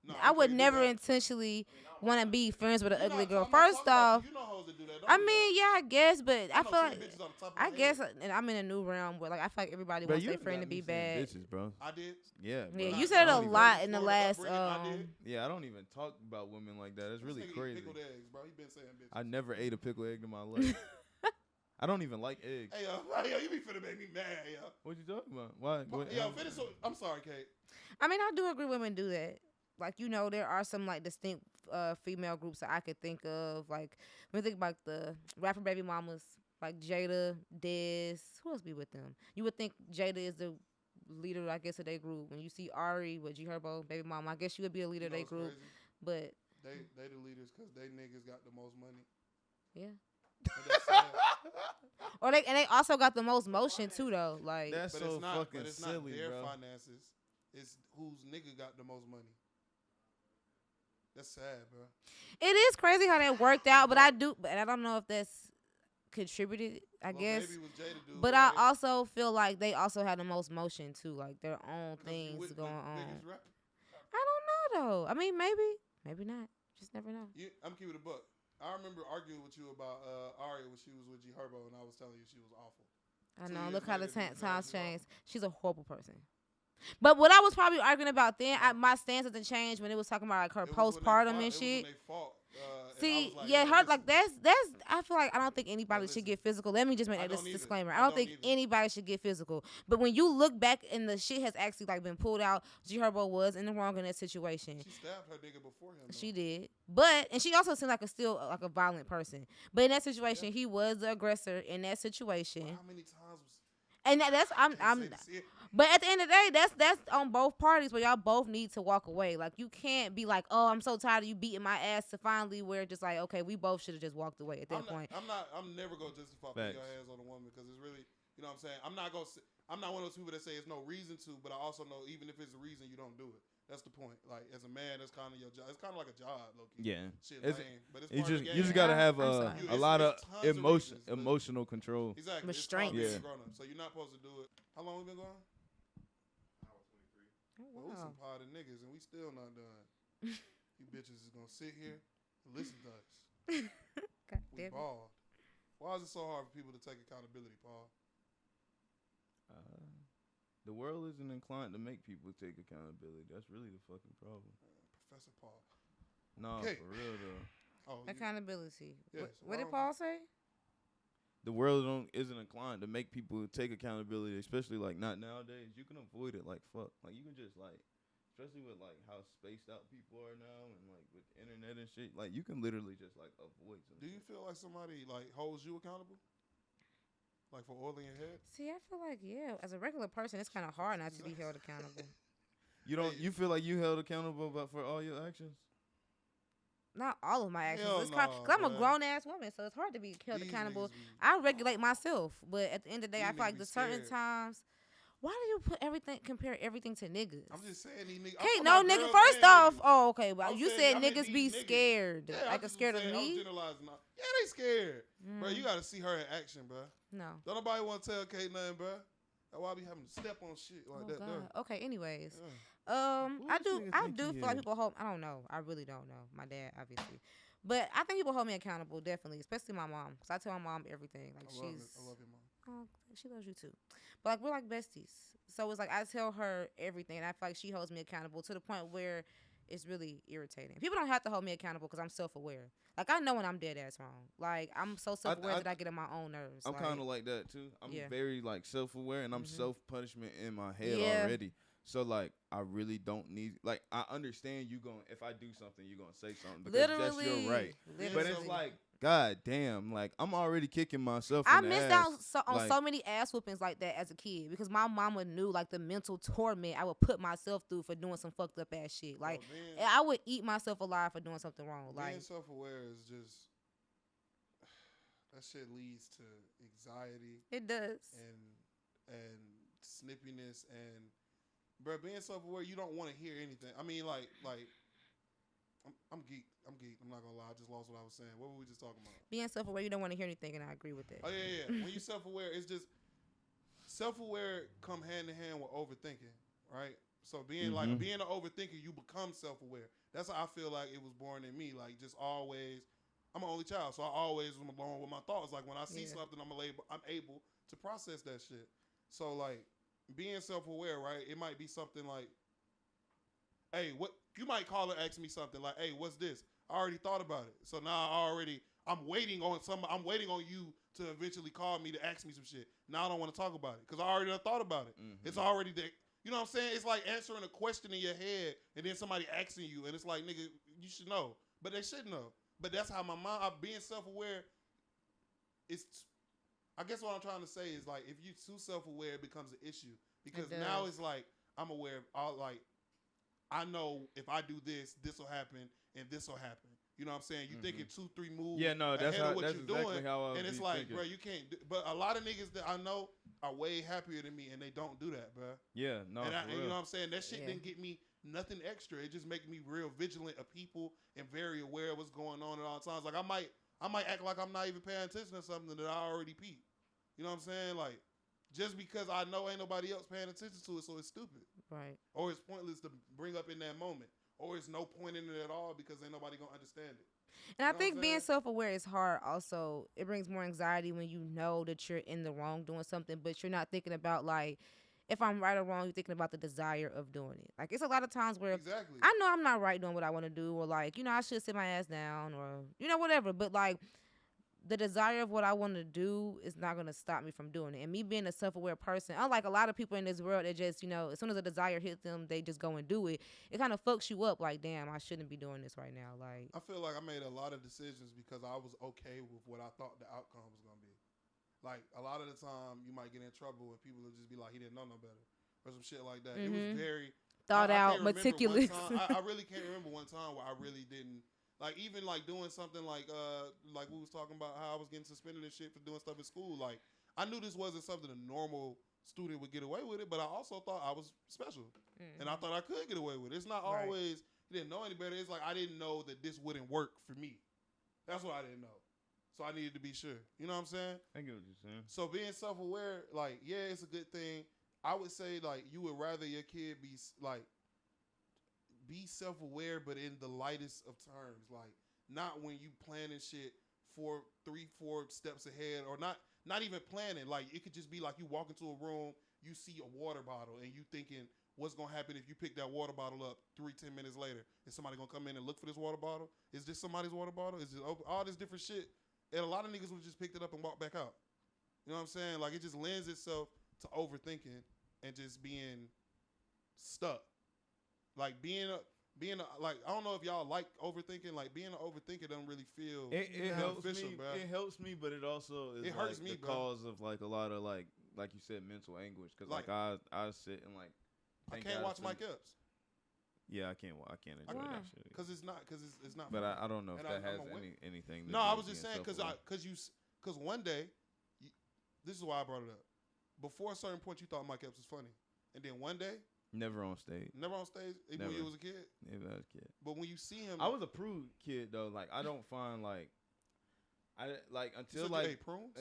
S1: no,
S3: I
S1: you
S3: would
S1: can't do
S3: never
S1: that.
S3: intentionally want to be friends with an
S1: You're
S3: ugly
S1: not-
S3: girl.
S1: I'm not
S3: First
S1: talking about
S3: off,
S1: you know hoes that do that. Don't
S3: I
S1: do
S3: mean,
S1: that.
S3: yeah, I guess, but I
S1: know
S3: feel
S1: three
S3: like
S1: bitches on the top of
S3: I
S1: my
S3: guess,
S1: head.
S3: and I'm in a new realm where like I feel like everybody
S2: Bro,
S3: wants
S2: you
S3: their friend to
S2: got
S3: be
S2: me some
S3: bad.
S2: Bitches, bro.
S1: I did.
S2: Yeah.
S3: Yeah,
S2: bro.
S3: you
S1: I
S3: said a
S2: don't even-
S3: lot in the
S1: Florida
S3: last.
S1: upbringing, I did.
S2: Yeah, I don't even talk about women like that. It's really
S1: This nigga eat
S2: crazy.
S1: Pickled eggs, bro. He been saying bitches.
S2: I never ate a pickled egg in my life. I don't even like eggs.
S1: Hey yo, you be finna make me mad, yo.
S2: What you talking about? Why?
S1: Yo, finish. I'm sorry, Kate.
S3: I mean, I do agree women do that. Like, you know, there are some like distinct female groups that I could think of. Like when you think about the rapper baby mamas, like Jada, Dez, who else be with them? You would think Jada is the leader, I guess, of their group. When you see Ari with G Herbo, baby mama, I guess she would be a leader
S1: You
S3: of
S1: know
S3: their
S1: what's
S3: group.
S1: crazy?
S3: But
S1: They the leaders because they niggas got the most money.
S3: yeah,
S1: And that's sad.
S3: or they also got the most motion too, though. Like
S2: That's
S1: But
S2: so
S1: it's not.
S2: fucking
S1: But it's
S2: silly,
S1: not their
S2: bro.
S1: finances. It's whose nigga got the most money. That's sad, bro.
S3: it is crazy how that worked out. But I don't know if that's contributed. I
S1: Well,
S3: guess.
S1: maybe it was Jada dude,
S3: But
S1: right?
S3: I also feel like they also had the most motion too, like their own
S1: 'Cause you
S3: things
S1: with the
S3: going on.
S1: biggest rapper.
S3: I don't know though. I mean, maybe not. Just never know.
S1: I'm keeping it a buck. I remember arguing with you about Ari when she was with G Herbo, and I was telling you she was awful.
S3: I
S1: 2
S3: know.
S1: years
S3: Look how the
S1: later, these
S3: times
S1: guys are
S3: changed. She's a horrible person. But what I was probably arguing about then, my stance doesn't change when it was talking about like her
S1: It was when they
S3: postpartum
S1: fought-
S3: and
S1: it was when
S3: shit.
S1: they fought,
S3: See,
S1: was like,
S3: yeah,
S1: yo,
S3: her
S1: listen,
S3: like that's. I feel like I don't think anybody
S1: listen.
S3: should get physical. Let me just make
S1: I
S3: this
S1: don't either.
S3: disclaimer.
S1: I
S3: I don't
S1: don't
S3: think
S1: either.
S3: anybody should get physical. But when you look back and the shit has actually like been pulled out, G Herbo was in the wrong in that situation.
S1: She stabbed her nigga before him. Though.
S3: She did, and she also seemed like like a violent person. But in that situation, he was the aggressor in that situation.
S1: But how many times was?
S3: And that's I'm. But at the end of the day, that's on both parties where y'all both need to walk away. Like you can't be like, oh, I'm so tired of you beating my ass to finally where just like, okay, we both should have just walked away at that point.
S1: I'm never gonna justify putting your hands on a woman because it's really, you know what I'm saying. I'm not one of those people that say it's no reason to, but I also know even if it's a reason, you don't do it. That's the point. Like as a man, that's kind of your job. It's kind of like a job, low key.
S2: Yeah.
S1: Shit, lame, but it's
S2: you
S1: part
S2: just
S1: of the game.
S2: you just gotta have
S3: a
S2: lot of
S1: tons of reasons,
S2: emotional control.
S1: Exactly.
S3: Restraint.
S1: Yeah. Grown up, so you're not supposed to do it. How long we been going?
S4: Hour 23.
S3: Oh,
S1: Well, we some potted niggas and we still not done. You bitches is gonna sit here and listen to us.
S3: God
S1: We
S3: damn it.
S1: balled. Why is it so hard for people to take accountability, Paul?
S2: The world isn't inclined to make people take accountability. That's really the fucking problem.
S1: Professor Paul.
S2: Nah,
S1: Okay.
S2: for real though.
S1: Oh,
S3: Accountability.
S1: Yes,
S3: What did
S1: well,
S3: Paul say?
S2: The world isn't inclined to make people take accountability, especially like not nowadays. You can avoid it like fuck. Like you can just like, especially with like how spaced out people are now and like with the internet and shit. Like you can literally just like avoid some.
S1: do you feel like somebody like holds you accountable? Like for oiling your head?
S3: See, I feel like as a regular person, it's kind of hard not to be held accountable.
S2: You feel like you held accountable for all your actions?
S3: Not all of my actions.
S1: Hell
S3: It's cause
S1: nah,
S3: I'm a
S1: bruh.
S3: grown ass woman, so it's hard to be held
S1: These
S3: accountable.
S1: niggas be-
S3: I regulate myself, but at the end of the day, I
S1: These
S3: feel like
S1: niggas
S3: the
S1: be
S3: certain
S1: scared.
S3: times. Why do you compare everything to niggas?
S1: I'm just saying these niggas.
S3: Okay,
S1: I'm
S3: no,
S1: talking
S3: nigga.
S1: about
S3: First
S1: girls
S3: off,
S1: and
S3: oh, okay. Well,
S1: I'm
S3: you
S1: saying,
S3: said
S1: I meant
S3: niggas be
S1: these niggas.
S3: scared,
S1: Yeah,
S3: like
S1: I
S3: a
S1: just
S3: scared of
S1: saying, I was
S3: me.
S1: generalizing. Yeah, they scared. Bro, you gotta see her in action, bro.
S3: No.
S1: Don't nobody want to tell Kate nothing, bro. That's why I be having to step on shit like
S3: Oh
S1: that.
S3: God.
S1: Though.
S3: Okay. Anyways,
S1: Yeah.
S2: Who
S3: I
S2: this
S3: do.
S2: nigga
S3: I
S2: think
S3: do
S2: he
S3: feel like
S2: is?
S3: people hold. I don't know. I really don't know. My dad, obviously, but I think people hold me accountable, definitely, especially my mom, because I tell my mom everything. Like
S1: I love your mom.
S3: oh, she loves you too. But like we're like besties, so it's like I tell her everything, and I feel like she holds me accountable to the point where it's really irritating. People don't have to hold me accountable because I'm self-aware. Like I know when I'm dead ass wrong. Like I'm so self-aware that I get on my own nerves.
S2: I'm
S3: like,
S2: kind of like that too. I'm
S3: Yeah.
S2: very like self-aware and I'm
S3: Mhm.
S2: self-punishment in my head
S3: Yeah.
S2: already. So like I really don't need like I understand you going if I do something you're gonna say something because that's your right.
S3: Literally.
S2: But it's like god damn, like I'm already kicking myself
S3: I
S2: in the
S3: missed
S2: ass.
S3: out on
S2: like-
S3: so many ass whoopings like that as a kid because my mama knew like the mental torment I would put myself through for doing some fucked up ass shit. Like I would eat myself alive for doing something wrong.
S1: Being
S3: Like
S1: self-aware is just that shit leads to anxiety
S3: it does.
S1: and snippiness and bro, being self-aware, you don't want to hear anything. I mean, like I'm geeked. I'm not gonna lie. I just lost what I was saying. What were we just talking about?
S3: Being self-aware, you don't want to hear anything, and I agree with that.
S1: Oh yeah. When you self-aware, it's just self-aware come hand in hand with overthinking, right? So being like being an overthinker, you become self-aware. That's how I feel like it was born in me. Like just always, I'm an only child, so I always was alone with my thoughts. Like when I see something, I'm able to process that shit. So like being self-aware, right? It might be something like, hey, what you might call and ask me something like, hey, what's this? I already thought about it. So now I'm waiting on you to eventually call me to ask me some shit. Now I don't want to talk about it because I already done thought about it. It's already there. You know what I'm saying? It's like answering a question in your head and then somebody asking you and it's like, nigga, you should know. But they should know. But that's how my mind, being self-aware, I guess what I'm trying to say is like, if you're too self-aware, it becomes an issue. Because now it's like, I'm aware of all, like, I know if I do this, this will happen and this will happen. You know what I'm saying? You thinking 2-3 moves
S2: yeah, no, that's
S1: ahead
S2: how,
S1: of what
S2: that's
S1: you're
S2: exactly
S1: doing.
S2: how I
S1: And it's like, bro, you can't. But a lot of niggas that I know are way happier than me, and they don't do that, bro.
S2: Yeah, no,
S1: And,
S2: for real.
S1: you know what I'm saying? That shit didn't get me nothing extra. It just make me real vigilant of people and very aware of what's going on at all times. Like I might act like I'm not even paying attention to something that I already peeped. You know what I'm saying? Like just because I know ain't nobody else paying attention to it, so it's stupid.
S3: Right.
S1: Or it's pointless to bring up in that moment. Or it's no point in it at all because ain't nobody gonna understand it.
S3: And I think being self-aware is hard also. It brings more anxiety when you know that you're in the wrong doing something, but you're not thinking about like if I'm right or wrong, you're thinking about the desire of doing it. Like, it's a lot of times where
S1: Exactly.
S3: I know I'm not right doing what I want to do, or like, I should sit my ass down, or whatever. But like, the desire of what I want to do is not going to stop me from doing it. And me being a self-aware person, unlike a lot of people in this world that just, as soon as a desire hits them, they just go and do it. It kind of fucks you up. Like, damn, I shouldn't be doing this right now. Like,
S1: I feel like I made a lot of decisions because I was okay with what I thought the outcome was gonna be. Like, a lot of the time, you might get in trouble and people will just be like, "He didn't know no better," or some shit like that. It was very
S3: thought
S1: I
S3: out,
S1: can't remember
S3: meticulous.
S1: one time- I really can't remember one time where I really didn't. Like, even like doing something like we was talking about how I was getting suspended and shit for doing stuff at school. Like, I knew this wasn't something a normal student would get away with it, but I also thought I was special, and I thought I could get away with it. It's not
S3: Right.
S1: always you didn't know any better. It's like I didn't know that this wouldn't work for me. That's what I didn't know. So I needed to be sure. You know what I'm saying?
S2: I get what you're saying.
S1: So being self-aware, like, yeah, it's a good thing. I would say, like, you would rather your kid be like. Be self-aware, but in the lightest of terms. Like, not when you planning shit 4 steps ahead, or not even planning. Like, it could just be like you walk into a room, you see a water bottle, and you thinking, what's gonna happen if you pick that water bottle up 10 minutes later? Is somebody gonna come in and look for this water bottle? Is this somebody's water bottle? Is it all this different shit? And a lot of niggas would just picked it up and walked back out. You know what I'm saying? Like, it just lends itself to overthinking and just being stuck. Like, being a like, I don't know if y'all like overthinking. Like, being an overthinker doesn't really feel
S2: It helps
S1: beneficial,
S2: me.
S1: bro.
S2: It helps me, but it also is
S1: It hurts
S2: like
S1: me,
S2: the
S1: bro.
S2: cause of like a lot of like you said, mental anguish. Cause like I sit and like
S1: I can't watch Mike Epps
S2: Yeah, I can't enjoy
S3: Why?
S2: that shit.
S1: because it's not.
S2: But
S1: funny.
S2: I don't know if
S1: And
S2: that
S1: I'm
S2: has
S1: aware.
S2: anything. To
S1: No,
S2: do
S1: I
S2: with
S1: was just
S2: being
S1: saying
S2: self-aware.
S1: because one day, this is why I brought it up. Before a certain point, you thought Mike Epps was funny, and then one day,
S2: Never on stage.
S1: never on stage, even when
S2: Never.
S1: you was a kid.
S2: Maybe I was a kid.
S1: But when you see him,
S2: I was a prude kid though. Like I don't find like I like
S1: you
S2: until
S1: said
S2: like
S1: you ate prunes.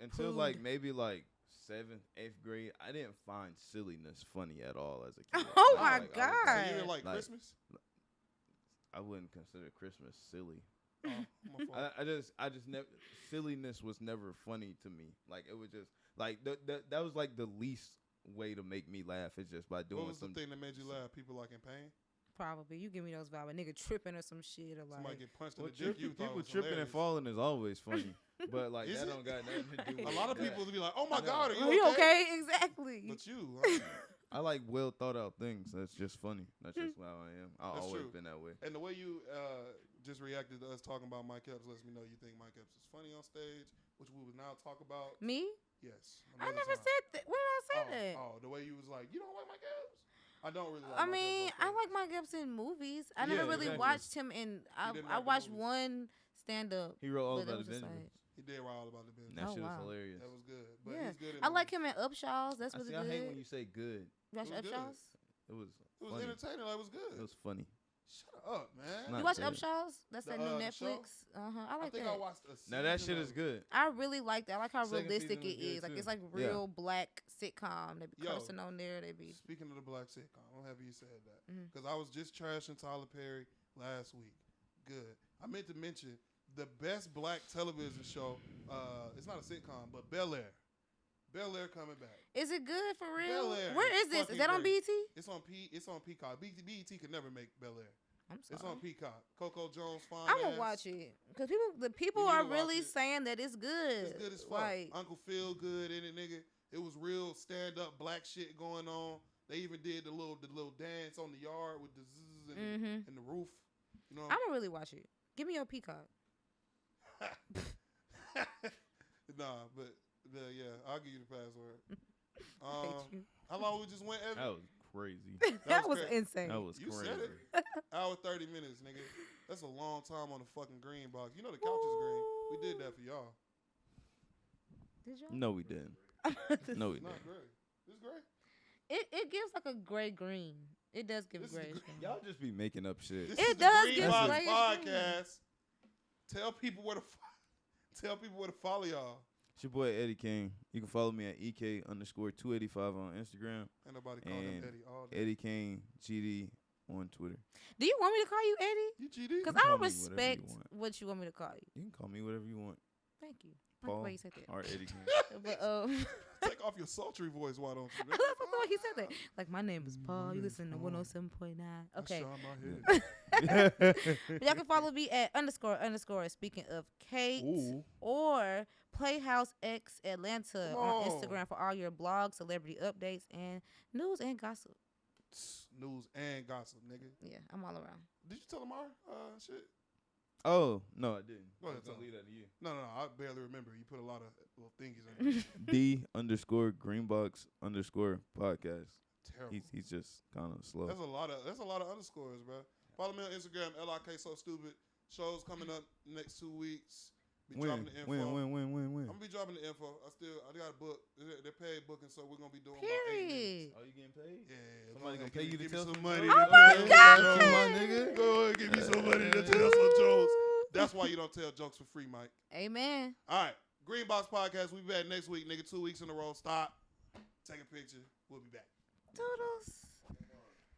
S2: until like maybe like 7th, 8th grade, I didn't find silliness funny at all as a kid.
S3: Oh
S2: I
S3: my
S2: was
S3: God.
S1: So you didn't like
S2: Like-
S1: Christmas?
S2: I wouldn't consider Christmas silly.
S1: Oh, my fault.
S2: I just never silliness was never funny to me. Like it was just like that was like the least way to make me laugh. It's just by doing
S1: What was the
S2: some.
S1: thing that made you laugh? People like in pain?
S3: Probably. You give me those vibes. A nigga tripping or some shit, or
S1: Somebody
S3: like.
S1: get punched in
S2: Well,
S1: the dick. You thought
S2: people
S1: was
S2: tripping and
S1: hilarious.
S2: falling is always funny, but like
S1: Is
S2: that
S1: it?
S2: don't got nothing to do with
S1: A lot of
S2: that.
S1: people will be like, "Oh my
S2: No.
S1: God,
S3: Are you okay? Exactly.
S1: But you,
S2: I like well thought out things. That's just funny. That's just how I am. I've
S1: That's
S2: always
S1: true.
S2: been that way.
S1: and the way you just reacted to us talking about Mike Epps lets me know you think Mike Epps is funny on stage, which we will now talk about.
S3: Me?
S1: Yes,
S3: I
S1: another
S3: never
S1: time.
S3: said that. When did I say that?
S1: Oh, the way you was like, you don't like Mike Epps? I don't really like
S3: I
S1: Mike
S3: mean,
S1: Epps on
S3: I
S1: stage.
S3: like Mike Epps in movies. I
S2: Yeah,
S3: never really
S2: exactly.
S3: watched him in.
S1: didn't
S3: I
S1: like the
S3: watched
S1: movies.
S3: one stand up.
S2: He wrote all
S3: But that
S2: about
S3: was
S2: the
S3: just
S2: Benjamins.
S1: He did write all about the business.
S2: That
S3: Oh,
S2: shit
S3: wow.
S2: was hilarious.
S1: That was good. But
S3: Yeah.
S1: he's good in
S3: I like
S1: movies.
S3: him in Upshaws. That's
S2: I
S3: really
S2: see. I
S3: good.
S2: hate when you say good.
S3: You watch
S1: It was good.
S3: Upshaws?
S2: It was.
S1: It was
S2: funny.
S1: entertaining. Like, it was good.
S2: It was funny.
S1: Shut up, man.
S2: Not
S3: You watch
S2: good.
S3: Upshaws? That's
S1: The,
S3: that new
S1: the show?
S3: Netflix. I
S1: I
S3: like
S1: think
S3: that.
S1: I watched a season
S2: Now that shit is
S1: of-
S2: good.
S3: I really like that. I like how
S2: Second
S3: realistic
S2: season was
S3: it
S2: good,
S3: is. Like
S2: too.
S3: it's like
S2: Yeah.
S3: real black sitcom. They be
S1: Yo.
S3: cursing on there. They be.
S1: Speaking of the black sitcom, I'm happy you said that.
S3: Mhm.
S1: Because I was just trashing Tyler Perry last week. Good. I meant to mention the best black television show. It's not a sitcom, but Bel Air. Bel Air coming back.
S3: Is it good for real?
S1: Bel-Air
S3: Where
S1: is
S3: is this? Is
S1: fucking
S3: that on
S1: great.
S3: BET?
S1: It's on Peacock. BET could never make Bel Air.
S3: I'm
S1: It's
S3: sorry.
S1: on Peacock. Coco Jones, fine.
S3: I'm gonna
S1: ass.
S3: watch it because the people
S1: You need
S3: are
S1: to watch
S3: really
S1: it.
S3: saying that it's good.
S1: It's good as fuck.
S3: Like,
S1: Uncle Phil good in it, nigga. It was real stand up black shit going on. They even did the little dance on the yard with the zzz and the roof. You know.
S3: I'm gonna really watch it. Give me your Peacock.
S1: Nah, but yeah, I'll give you the password.
S3: Hate you.
S1: How long we just went? Evan?
S2: That was crazy.
S3: that was
S1: crazy.
S3: insane.
S2: That was
S1: You
S2: crazy.
S1: said it. Hour 30 minutes, nigga. That's a long time on the fucking green box. You know the couch is green. We did that for y'all.
S3: Did y'all?
S2: No, we didn't. No, we
S1: It's not
S2: didn't.
S1: gray. It's gray.
S3: It gives like a gray green. It does give
S1: This is
S3: gray.
S1: gr-
S2: Y'all just be making up shit.
S1: This
S3: It
S1: is the
S3: does
S1: Green
S3: give
S1: Box
S3: grayish green.
S1: podcast. Tell people where to tell people where to follow y'all.
S2: It's your boy Eddie King. You can follow me at EK_285 on Instagram.
S1: Ain't nobody call him
S2: And
S1: Eddie all day.
S2: Eddie King GD on Twitter.
S3: Do you want me to call you Eddie?
S1: You GD?
S3: Because
S2: Call
S3: I
S2: me whatever you
S3: respect
S2: want.
S3: what you want me to call you.
S2: You can call me whatever you want.
S3: Thank you. the
S2: Paul
S3: way you said that.
S2: or Eddie King.
S3: But
S1: Take off your sultry voice, why don't you?
S3: I love the way he said that. Like, my name is Paul. You listen to 107.9. Okay. But y'all can follow me at __ speaking of Kate
S1: Ooh.
S3: or Playhouse X Atlanta
S1: Come
S3: on
S1: on.
S3: Instagram for all your blogs, celebrity updates, and news and gossip.
S1: News and gossip, nigga.
S3: Yeah, I'm all around.
S1: Did you tell him our shit?
S2: Oh, no, I didn't.
S1: Go ahead,
S2: I was gonna
S1: tell
S2: leave that to you.
S1: No, I barely remember. You put a lot of little thingies in
S2: D_Greenbox_podcast.
S1: Terrible.
S2: He's just kind of slow.
S1: That's a lot of underscores, bro. Follow me on Instagram, LIK So Stupid. Shows coming up next 2 weeks. Be dropping the info.
S2: When?
S1: I'm gonna be dropping the info. I got a book. They're paid booking, so we're gonna be doing about 8 minutes.
S3: Period.
S2: Oh, you getting paid?
S1: Yeah.
S2: Somebody
S1: go
S2: gonna
S1: ahead,
S2: pay you to
S1: give me
S2: tell
S1: some
S2: some
S1: money.
S2: jokes?
S1: to
S3: Oh my
S1: tell
S3: God.
S1: some jokes.
S2: My nigga.
S1: Go ahead, give me some money to tell some jokes. That's why you don't tell jokes for free, Mike.
S3: Amen.
S1: All right. Green Box Podcast. We'll be back next week, nigga. 2 weeks in a row. Stop. Take a picture. We'll be back.
S3: Toodles.